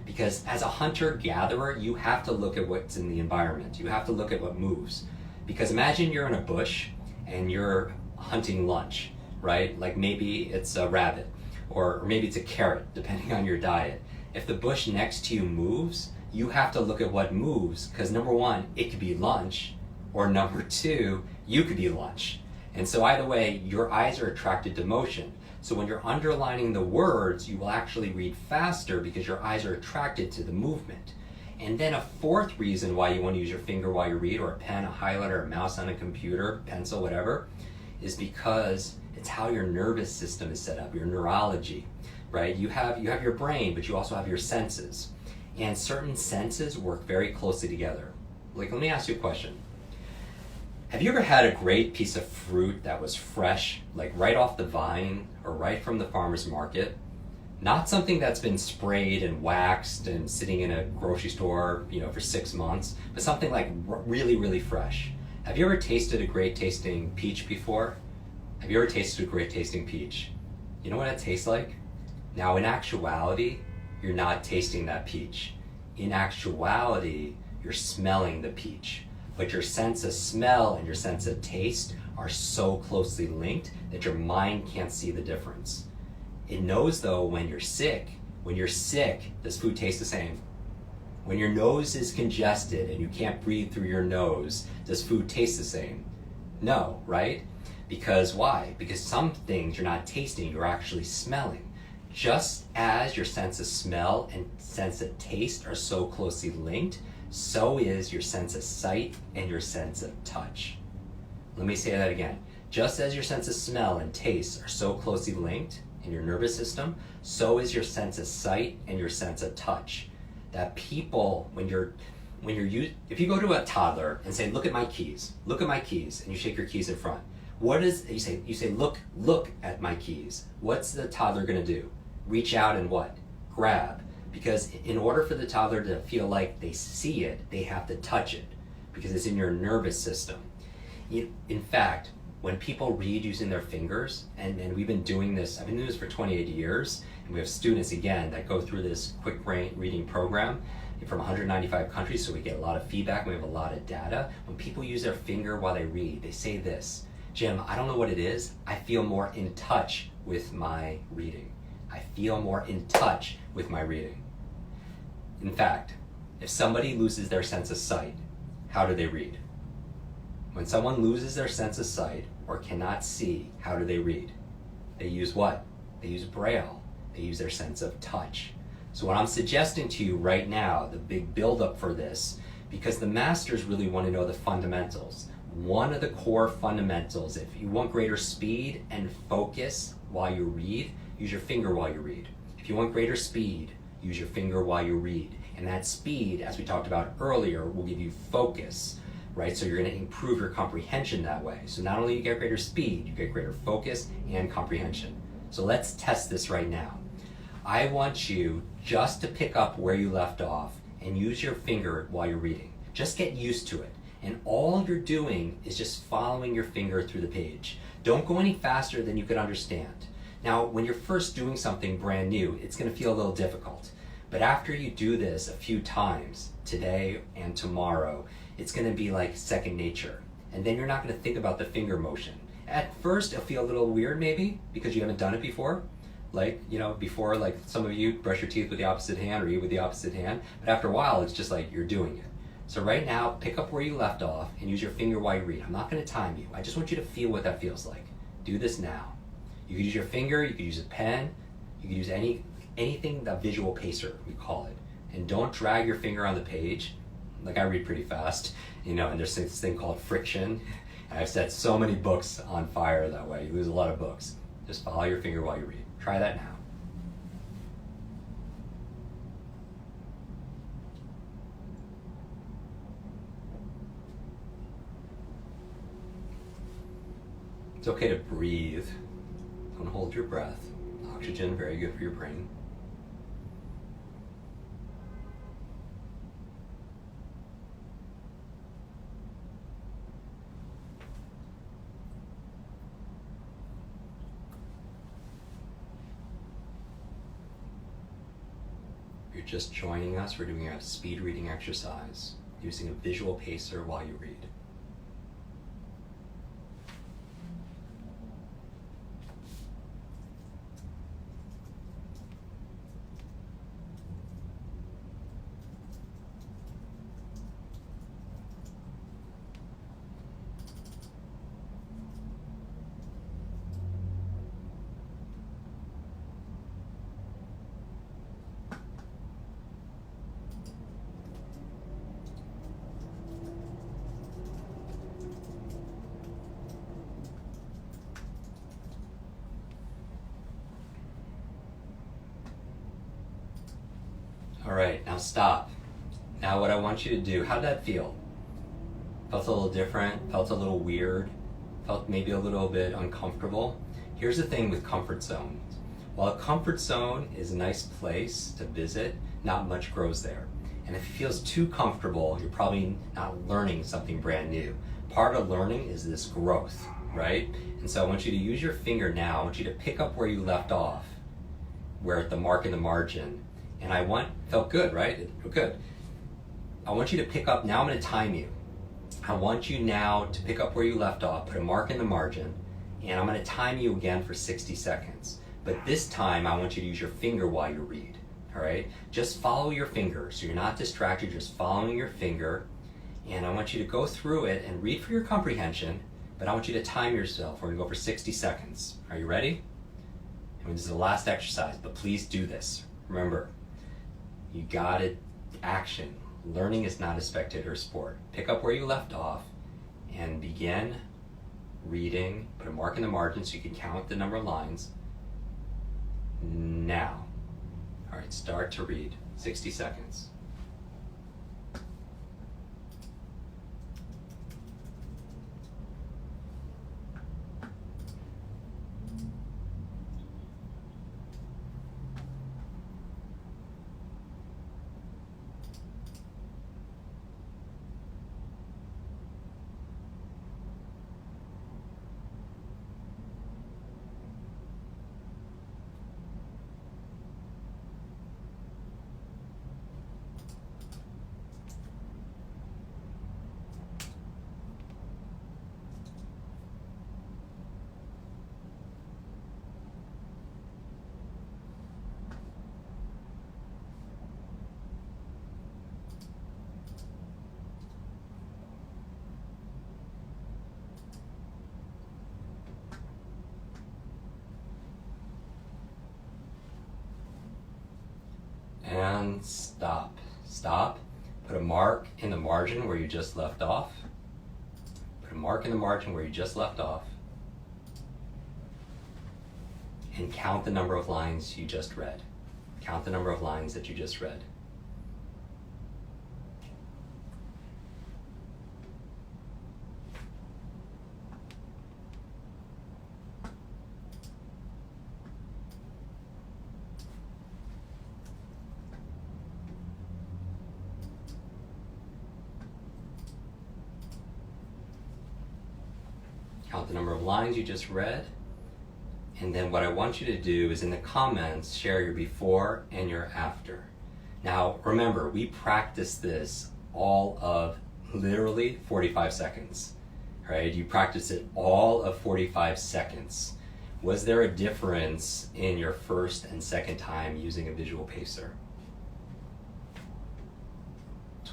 Because as a hunter-gatherer, you have to look at what's in the environment. You have to look at what moves. Because imagine you're in a bush and you're hunting lunch, right? Like maybe it's a rabbit or maybe it's a carrot, depending on your diet. If the bush next to you moves, you have to look at what moves, because number 1, it could be lunch, or number 2, you could be lunch. And so either way, your eyes are attracted to motion. So when you're underlining the words, you will actually read faster because your eyes are attracted to the movement. And then a fourth reason why you want to use your finger while you read, or a pen, a highlighter, a mouse on a computer, pencil, whatever, is because it's how your nervous system is set up, your neurology, right? You have your brain, but you also have your senses. And certain senses work very closely together. Like, let me ask you a question. Have you ever had a great piece of fruit that was fresh, like right off the vine or right from the farmer's market? Not something that's been sprayed and waxed and sitting in a grocery store, for 6 months, but something like really, really fresh. Have you ever tasted a great tasting peach before? Have you ever tasted a great tasting peach? You know what it tastes like? Now, in actuality, you're not tasting that peach. In actuality, you're smelling the peach. But your sense of smell and your sense of taste are so closely linked that your mind can't see the difference. It knows though when you're sick, does food taste the same? When your nose is congested and you can't breathe through your nose, does food taste the same? No, right? Because why? Because some things you're not tasting, you're actually smelling. Just as your sense of smell and sense of taste are so closely linked, so is your sense of sight and your sense of touch. Let me say that again. Just as your sense of smell and taste are so closely linked in your nervous system, so is your sense of sight and your sense of touch. That people, if you go to a toddler and say, look at my keys, and you shake your keys in front, you say, look at my keys. What's the toddler gonna do? Reach out and what? Grab. Because in order for the toddler to feel like they see it, they have to touch it, because it's in your nervous system. In fact, when people read using their fingers, and we've been doing this, I've been doing this for 28 years, and we have students, again, that go through this quick reading program from 195 countries, so we get a lot of feedback, and we have a lot of data. When people use their finger while they read, they say this, Jim, I don't know what it is, I feel more in touch with my reading. I feel more in touch with my reading. In fact, if somebody loses their sense of sight, how do they read? When someone loses their sense of sight or cannot see, how do they read? They use what? They use Braille. They use their sense of touch. So what I'm suggesting to you right now, the big buildup for this, because the masters really want to know the fundamentals. One of the core fundamentals, if you want greater speed and focus while you read, use your finger while you read. If you want greater speed, use your finger while you read. And that speed, as we talked about earlier, will give you focus, right? So you're going to improve your comprehension that way. So not only you get greater speed, you get greater focus and comprehension. So let's test this right now. I want you just to pick up where you left off and use your finger while you're reading. Just get used to it. And all you're doing is just following your finger through the page. Don't go any faster than you could understand. Now, when you're first doing something brand new, it's going to feel a little difficult. But after you do this a few times, today and tomorrow, it's going to be like second nature. And then you're not going to think about the finger motion. At first, it'll feel a little weird maybe, because you haven't done it before. Before, like some of you brush your teeth with the opposite hand or eat with the opposite hand. But after a while, it's just like you're doing it. So right now, pick up where you left off and use your finger while you read. I'm not going to time you. I just want you to feel what that feels like. Do this now. You could use your finger, you could use a pen, you could use anything, the visual pacer, we call it. And don't drag your finger on the page. Like I read pretty fast, and there's this thing called friction. And I've set so many books on fire that way. You lose a lot of books. Just follow your finger while you read. Try that now. It's okay to breathe. Don't hold your breath. Oxygen, very good for your brain. If you're just joining us, we're doing a speed reading exercise using a visual pacer while you read. All right, now stop. Now what I want you to do, how did that feel? Felt a little different, felt a little weird, felt maybe a little bit uncomfortable. Here's the thing with comfort zones. While a comfort zone is a nice place to visit, not much grows there. And if it feels too comfortable, you're probably not learning something brand new. Part of learning is this growth, right? And so I want you to use your finger now. I want you to pick up where you left off, where at the mark in the margin. And felt good, right? Good. I want you to pick up, now I'm going to time you. I want you now to pick up where you left off, put a mark in the margin, and I'm going to time you again for 60 seconds. But this time, I want you to use your finger while you read. all right? Just follow your finger, so you're not distracted, just following your finger. And I want you to go through it and read for your comprehension, but I want you to time yourself. We're gonna go for 60 seconds. Are you ready? And this is the last exercise, but please do this. Remember, you got it, action. Learning is not a spectator sport. Pick up where you left off and begin reading. Put a mark in the margin so you can count the number of lines. Now. All right, start to read. 60 seconds. And stop. Stop. Put a mark in the margin where you just left off. Put a mark in the margin where you just left off. And count the number of lines you just read. Count the number of lines that you just read. Count the number of lines you just read. And then what I want you to do is in the comments, share your before and your after. Now, remember, we practiced this all of literally 45 seconds, right? You practiced it all of 45 seconds. Was there a difference in your first and second time using a visual pacer?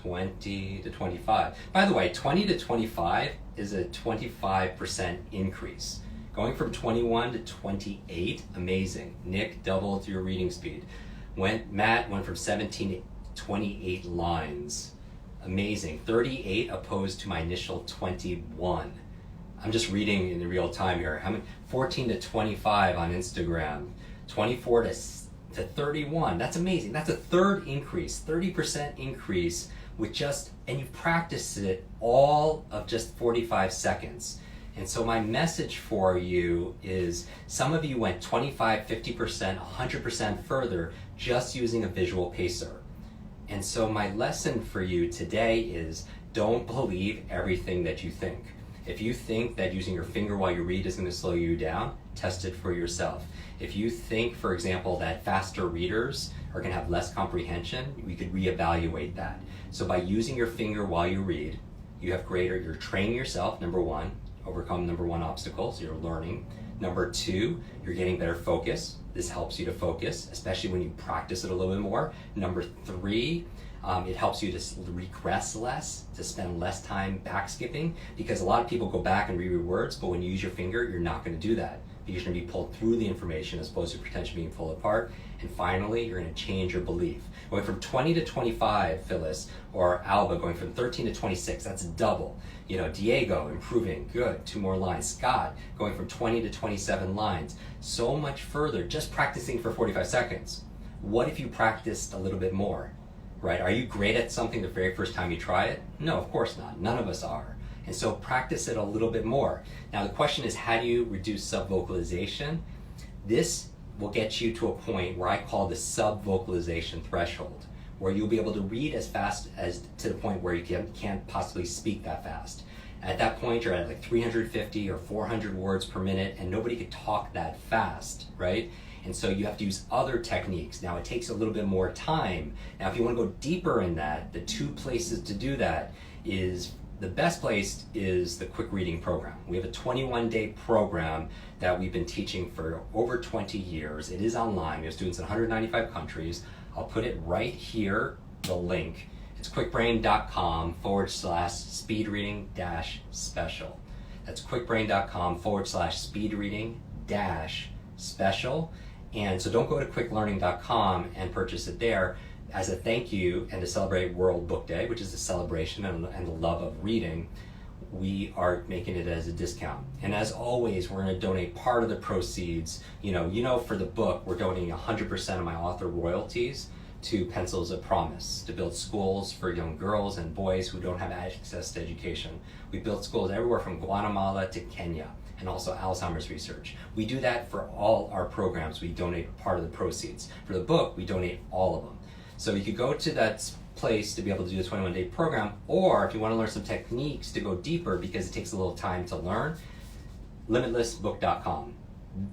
20 to 25. By the way, 20 to 25 is a 25% increase. Going from 21 to 28, amazing. Nick doubled your reading speed. Matt went from 17 to 28 lines. Amazing. 38 opposed to my initial 21. I'm just reading in real time here. 14 to 25 on Instagram. 24 to 31. That's amazing. That's a third increase, 30% increase with just, and you've practiced it all of just 45 seconds. And so my message for you is some of you went 25, 50%, 100% further just using a visual pacer. And so my lesson for you today is don't believe everything that you think. If you think that using your finger while you read is going to slow you down, test it for yourself. If you think, for example, that faster readers are going to have less comprehension, we could reevaluate that. So by using your finger while you read, you're training yourself, number one, overcome number one obstacle, so you're learning. Number two, you're getting better focus. This helps you to focus, especially when you practice it a little bit more. Number three, it helps you to regress less, to spend less time back skipping, because a lot of people go back and reread words, but when you use your finger, you're not going to do that. You're going to be pulled through the information as opposed to potentially being pulled apart. And finally, you're going to change your belief. Going from 20 to 25, Phyllis, or Alba going from 13 to 26, that's double. You know, Diego improving, good, 2 more lines. Scott going from 20 to 27 lines. So much further, just practicing for 45 seconds. What if you practiced a little bit more, right? Are you great at something the very first time you try it? No, of course not. None of us are. And so practice it a little bit more. Now the question is, how do you reduce subvocalization? This will get you to a point where I call the subvocalization threshold, where you'll be able to read as fast as to the point where you can't possibly speak that fast. At that point, you're at like 350 or 400 words per minute, and nobody could talk that fast, right? And so you have to use other techniques. Now it takes a little bit more time. Now if you want to go deeper in that, the 2 places to do that is, the best place is the Kwik Reading program. We have a 21-day program that we've been teaching for over 20 years. It is online. We have students in 195 countries. I'll put it right here, the link. It's quickbrain.com/speedreading-special. That's quickbrain.com/speedreading-special. And so don't go to quicklearning.com and purchase it there. As a thank you and to celebrate World Book Day, which is a celebration and the love of reading, we are making it as a discount. And as always, we're going to donate part of the proceeds. For the book, we're donating 100% of my author royalties to Pencils of Promise, to build schools for young girls and boys who don't have access to education. We built schools everywhere from Guatemala to Kenya, and also Alzheimer's research. We do that for all our programs. We donate part of the proceeds. For the book, we donate all of them. So you could go to that place to be able to do the 21-day program, or if you want to learn some techniques to go deeper because it takes a little time to learn, limitlessbook.com.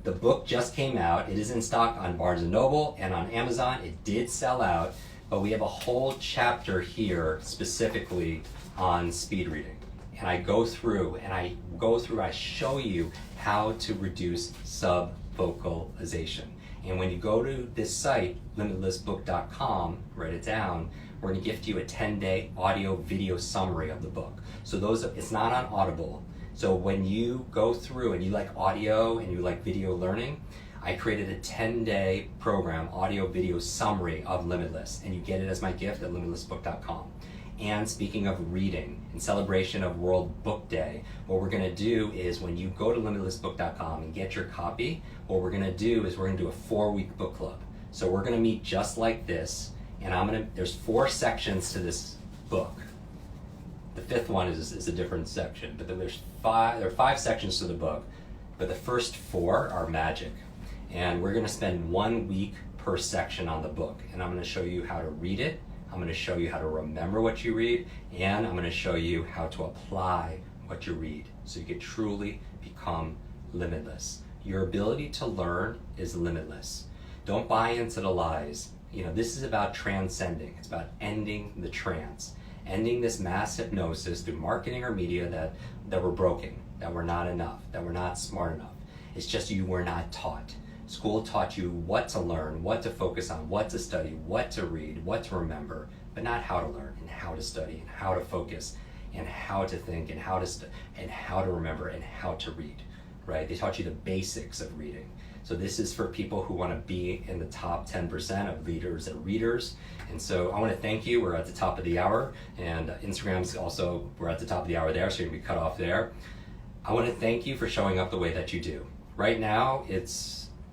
The book just came out. It is in stock on Barnes & Noble and on Amazon. It did sell out, but we have a whole chapter here specifically on speed reading. And I show you how to reduce subvocalization. And when you go to this site, limitlessbook.com, write it down, we're going to gift you a 10-day audio video summary of the book. So it's not on Audible. So when you go through and you like audio and you like video learning, I created a 10-day program, audio video summary of Limitless, and you get it as my gift at limitlessbook.com. And speaking of reading, in celebration of World Book Day, what we're going to do is when you go to limitlessbook.com and get your copy, what we're going to do is we're going to do a 4-week book club. So we're going to meet just like this, and there's 4 sections to this book. The 5th one is a different section, but there are 5 sections to the book, but the first 4 are magic. And we're going to spend 1 week per section on the book, and I'm going to show you how to read it. I'm going to show you how to remember what you read, and I'm going to show you how to apply what you read so you can truly become limitless. Your ability to learn is limitless. Don't buy into the lies. This is about transcending. It's about ending the trance, ending this mass hypnosis through marketing or media that we're broken, that we're not enough, that we're not smart enough. It's just you were not taught. School taught you what to learn, what to focus on, what to study, what to read, what to remember, but not how to learn and how to study and how to focus and how to think and how to remember and how to read, right? They taught you the basics of reading. So this is for people who want to be in the top 10% of leaders and readers. And so I want to thank you. We're at the top of the hour, and Instagram's also, we're at the top of the hour there, so you're going to be cut off there. I want to thank you for showing up the way that you do. Right now,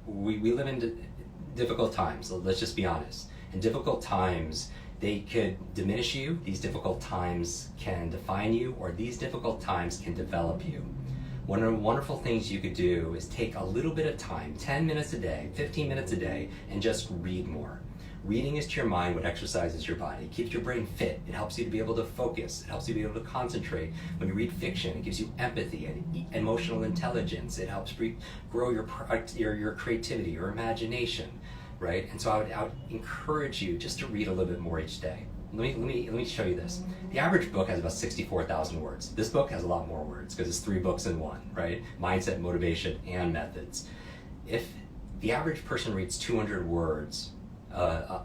we live in difficult times. Let's just be honest. In difficult times, they could diminish you. These difficult times can define you, or these difficult times can develop you. One of the wonderful things you could do is take a little bit of time, 10 minutes a day, 15 minutes a day, and just read more. Reading is to your mind what exercises your body. It keeps your brain fit. It helps you to be able to focus. It helps you to be able to concentrate. When you read fiction, it gives you empathy and emotional intelligence. It helps grow your creativity, your imagination, right? And so I would encourage you just to read a little bit more each day. Let me show you this. The average book has about 64,000 words. This book has a lot more words because it's 3 books in one, right? Mindset, motivation, and methods. If the average person reads 200 words,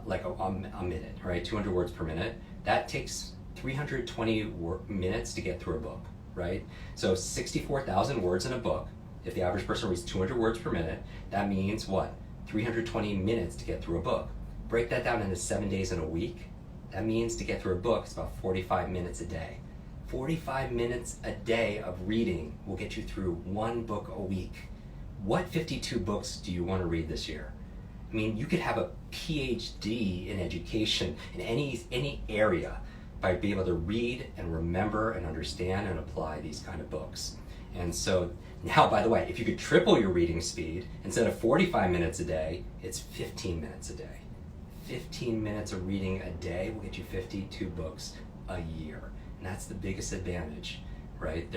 like a minute, right? 200 words per minute. That takes 320 minutes to get through a book, right? So 64,000 words in a book. If the average person reads 200 words per minute, that means what? 320 minutes to get through a book. Break that down into 7 days in a week. That means to get through a book, it's about 45 minutes a day. 45 minutes a day of reading will get you through 1 book a week. What 52 books do you want to read this year? I mean, you could have a PhD in education in any area by being able to read and remember and understand and apply these kind of books. And so now, by the way, if you could triple your reading speed, instead of 45 minutes a day, it's 15 minutes a day. 15 minutes of reading a day will get you 52 books a year. And that's the biggest advantage, right?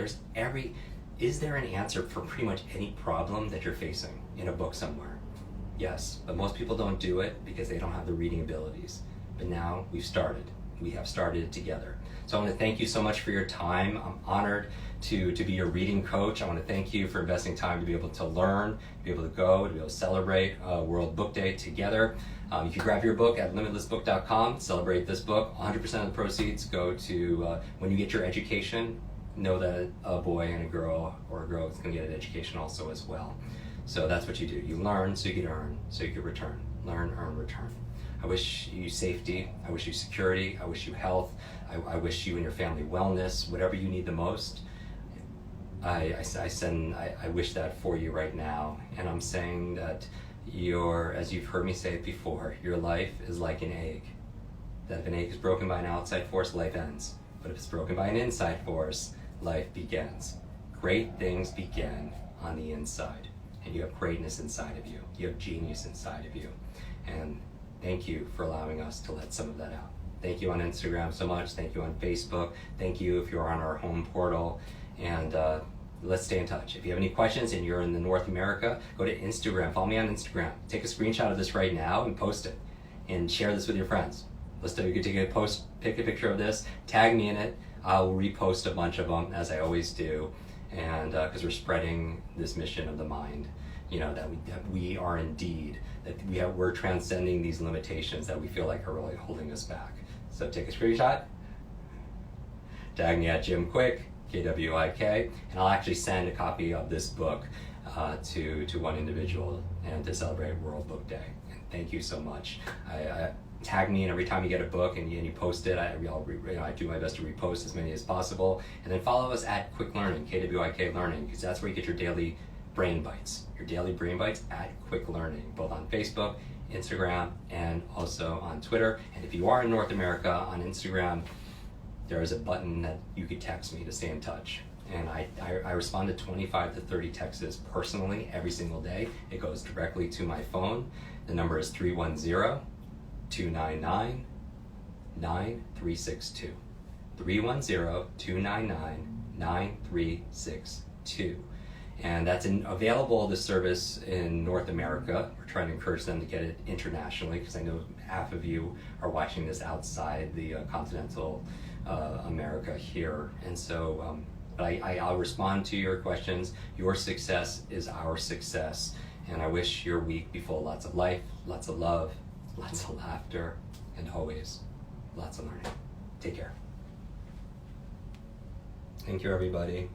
Is there an answer for pretty much any problem that you're facing in a book somewhere? Yes, but most people don't do it because they don't have the reading abilities. But now we've started. We have started it together. So I want to thank you so much for your time. I'm honored to be your reading coach. I want to thank you for investing time to be able to learn, to be able to go, to be able to celebrate World Book Day together. You can grab your book at limitlessbook.com, celebrate this book. 100% of the proceeds go to, when you get your education, know that a boy and a girl, or a girl is going to get an education also as well. So that's what you do. You learn so you can earn, so you can return. Learn, earn, return. I wish you safety, I wish you security, I wish you health, I wish you and your family wellness, whatever you need the most. I wish that for you right now. And I'm saying that as you've heard me say it before, your life is like an egg. That if an egg is broken by an outside force, life ends. But if it's broken by an inside force, life begins. Great things begin on the inside. And you have greatness inside of you. You have genius inside of you. And thank you for allowing us to let some of that out. Thank you on Instagram so much. Thank you on Facebook. Thank you if you're on our home portal. And let's stay in touch. If you have any questions and you're in the North America, go to Instagram. Follow me on Instagram. Take a screenshot of this right now and post it. And share this with your friends. You can take pick a picture of this, tag me in it. I'll repost a bunch of them, as I always do. And because we're spreading this mission of the mind, that we are indeed, that we're transcending these limitations that we feel like are really holding us back. So take a screenshot, tag me at Jim Kwik, Kwik, and I'll actually send a copy of this book to one individual and to celebrate World Book Day. And thank you so much. Tag me, and every time you get a book and you post it, I do my best to repost as many as possible. And then follow us at Kwik Learning, Kwik Learning, because that's where you get your daily brain bites. Your daily brain bites at Kwik Learning, both on Facebook, Instagram, and also on Twitter. And if you are in North America, on Instagram, there is a button that you could text me to stay in touch. And I respond to 25 to 30 texts personally every single day. It goes directly to my phone. The number is 310-299-9362. 310-299-9362. And that's available, this service, in North America. We're trying to encourage them to get it internationally, because I know half of you are watching this outside the continental America here. And so, but I'll respond to your questions. Your success is our success. And I wish your week be full of lots of life, lots of love, lots of laughter, and always lots of learning. Take care. Thank you, everybody.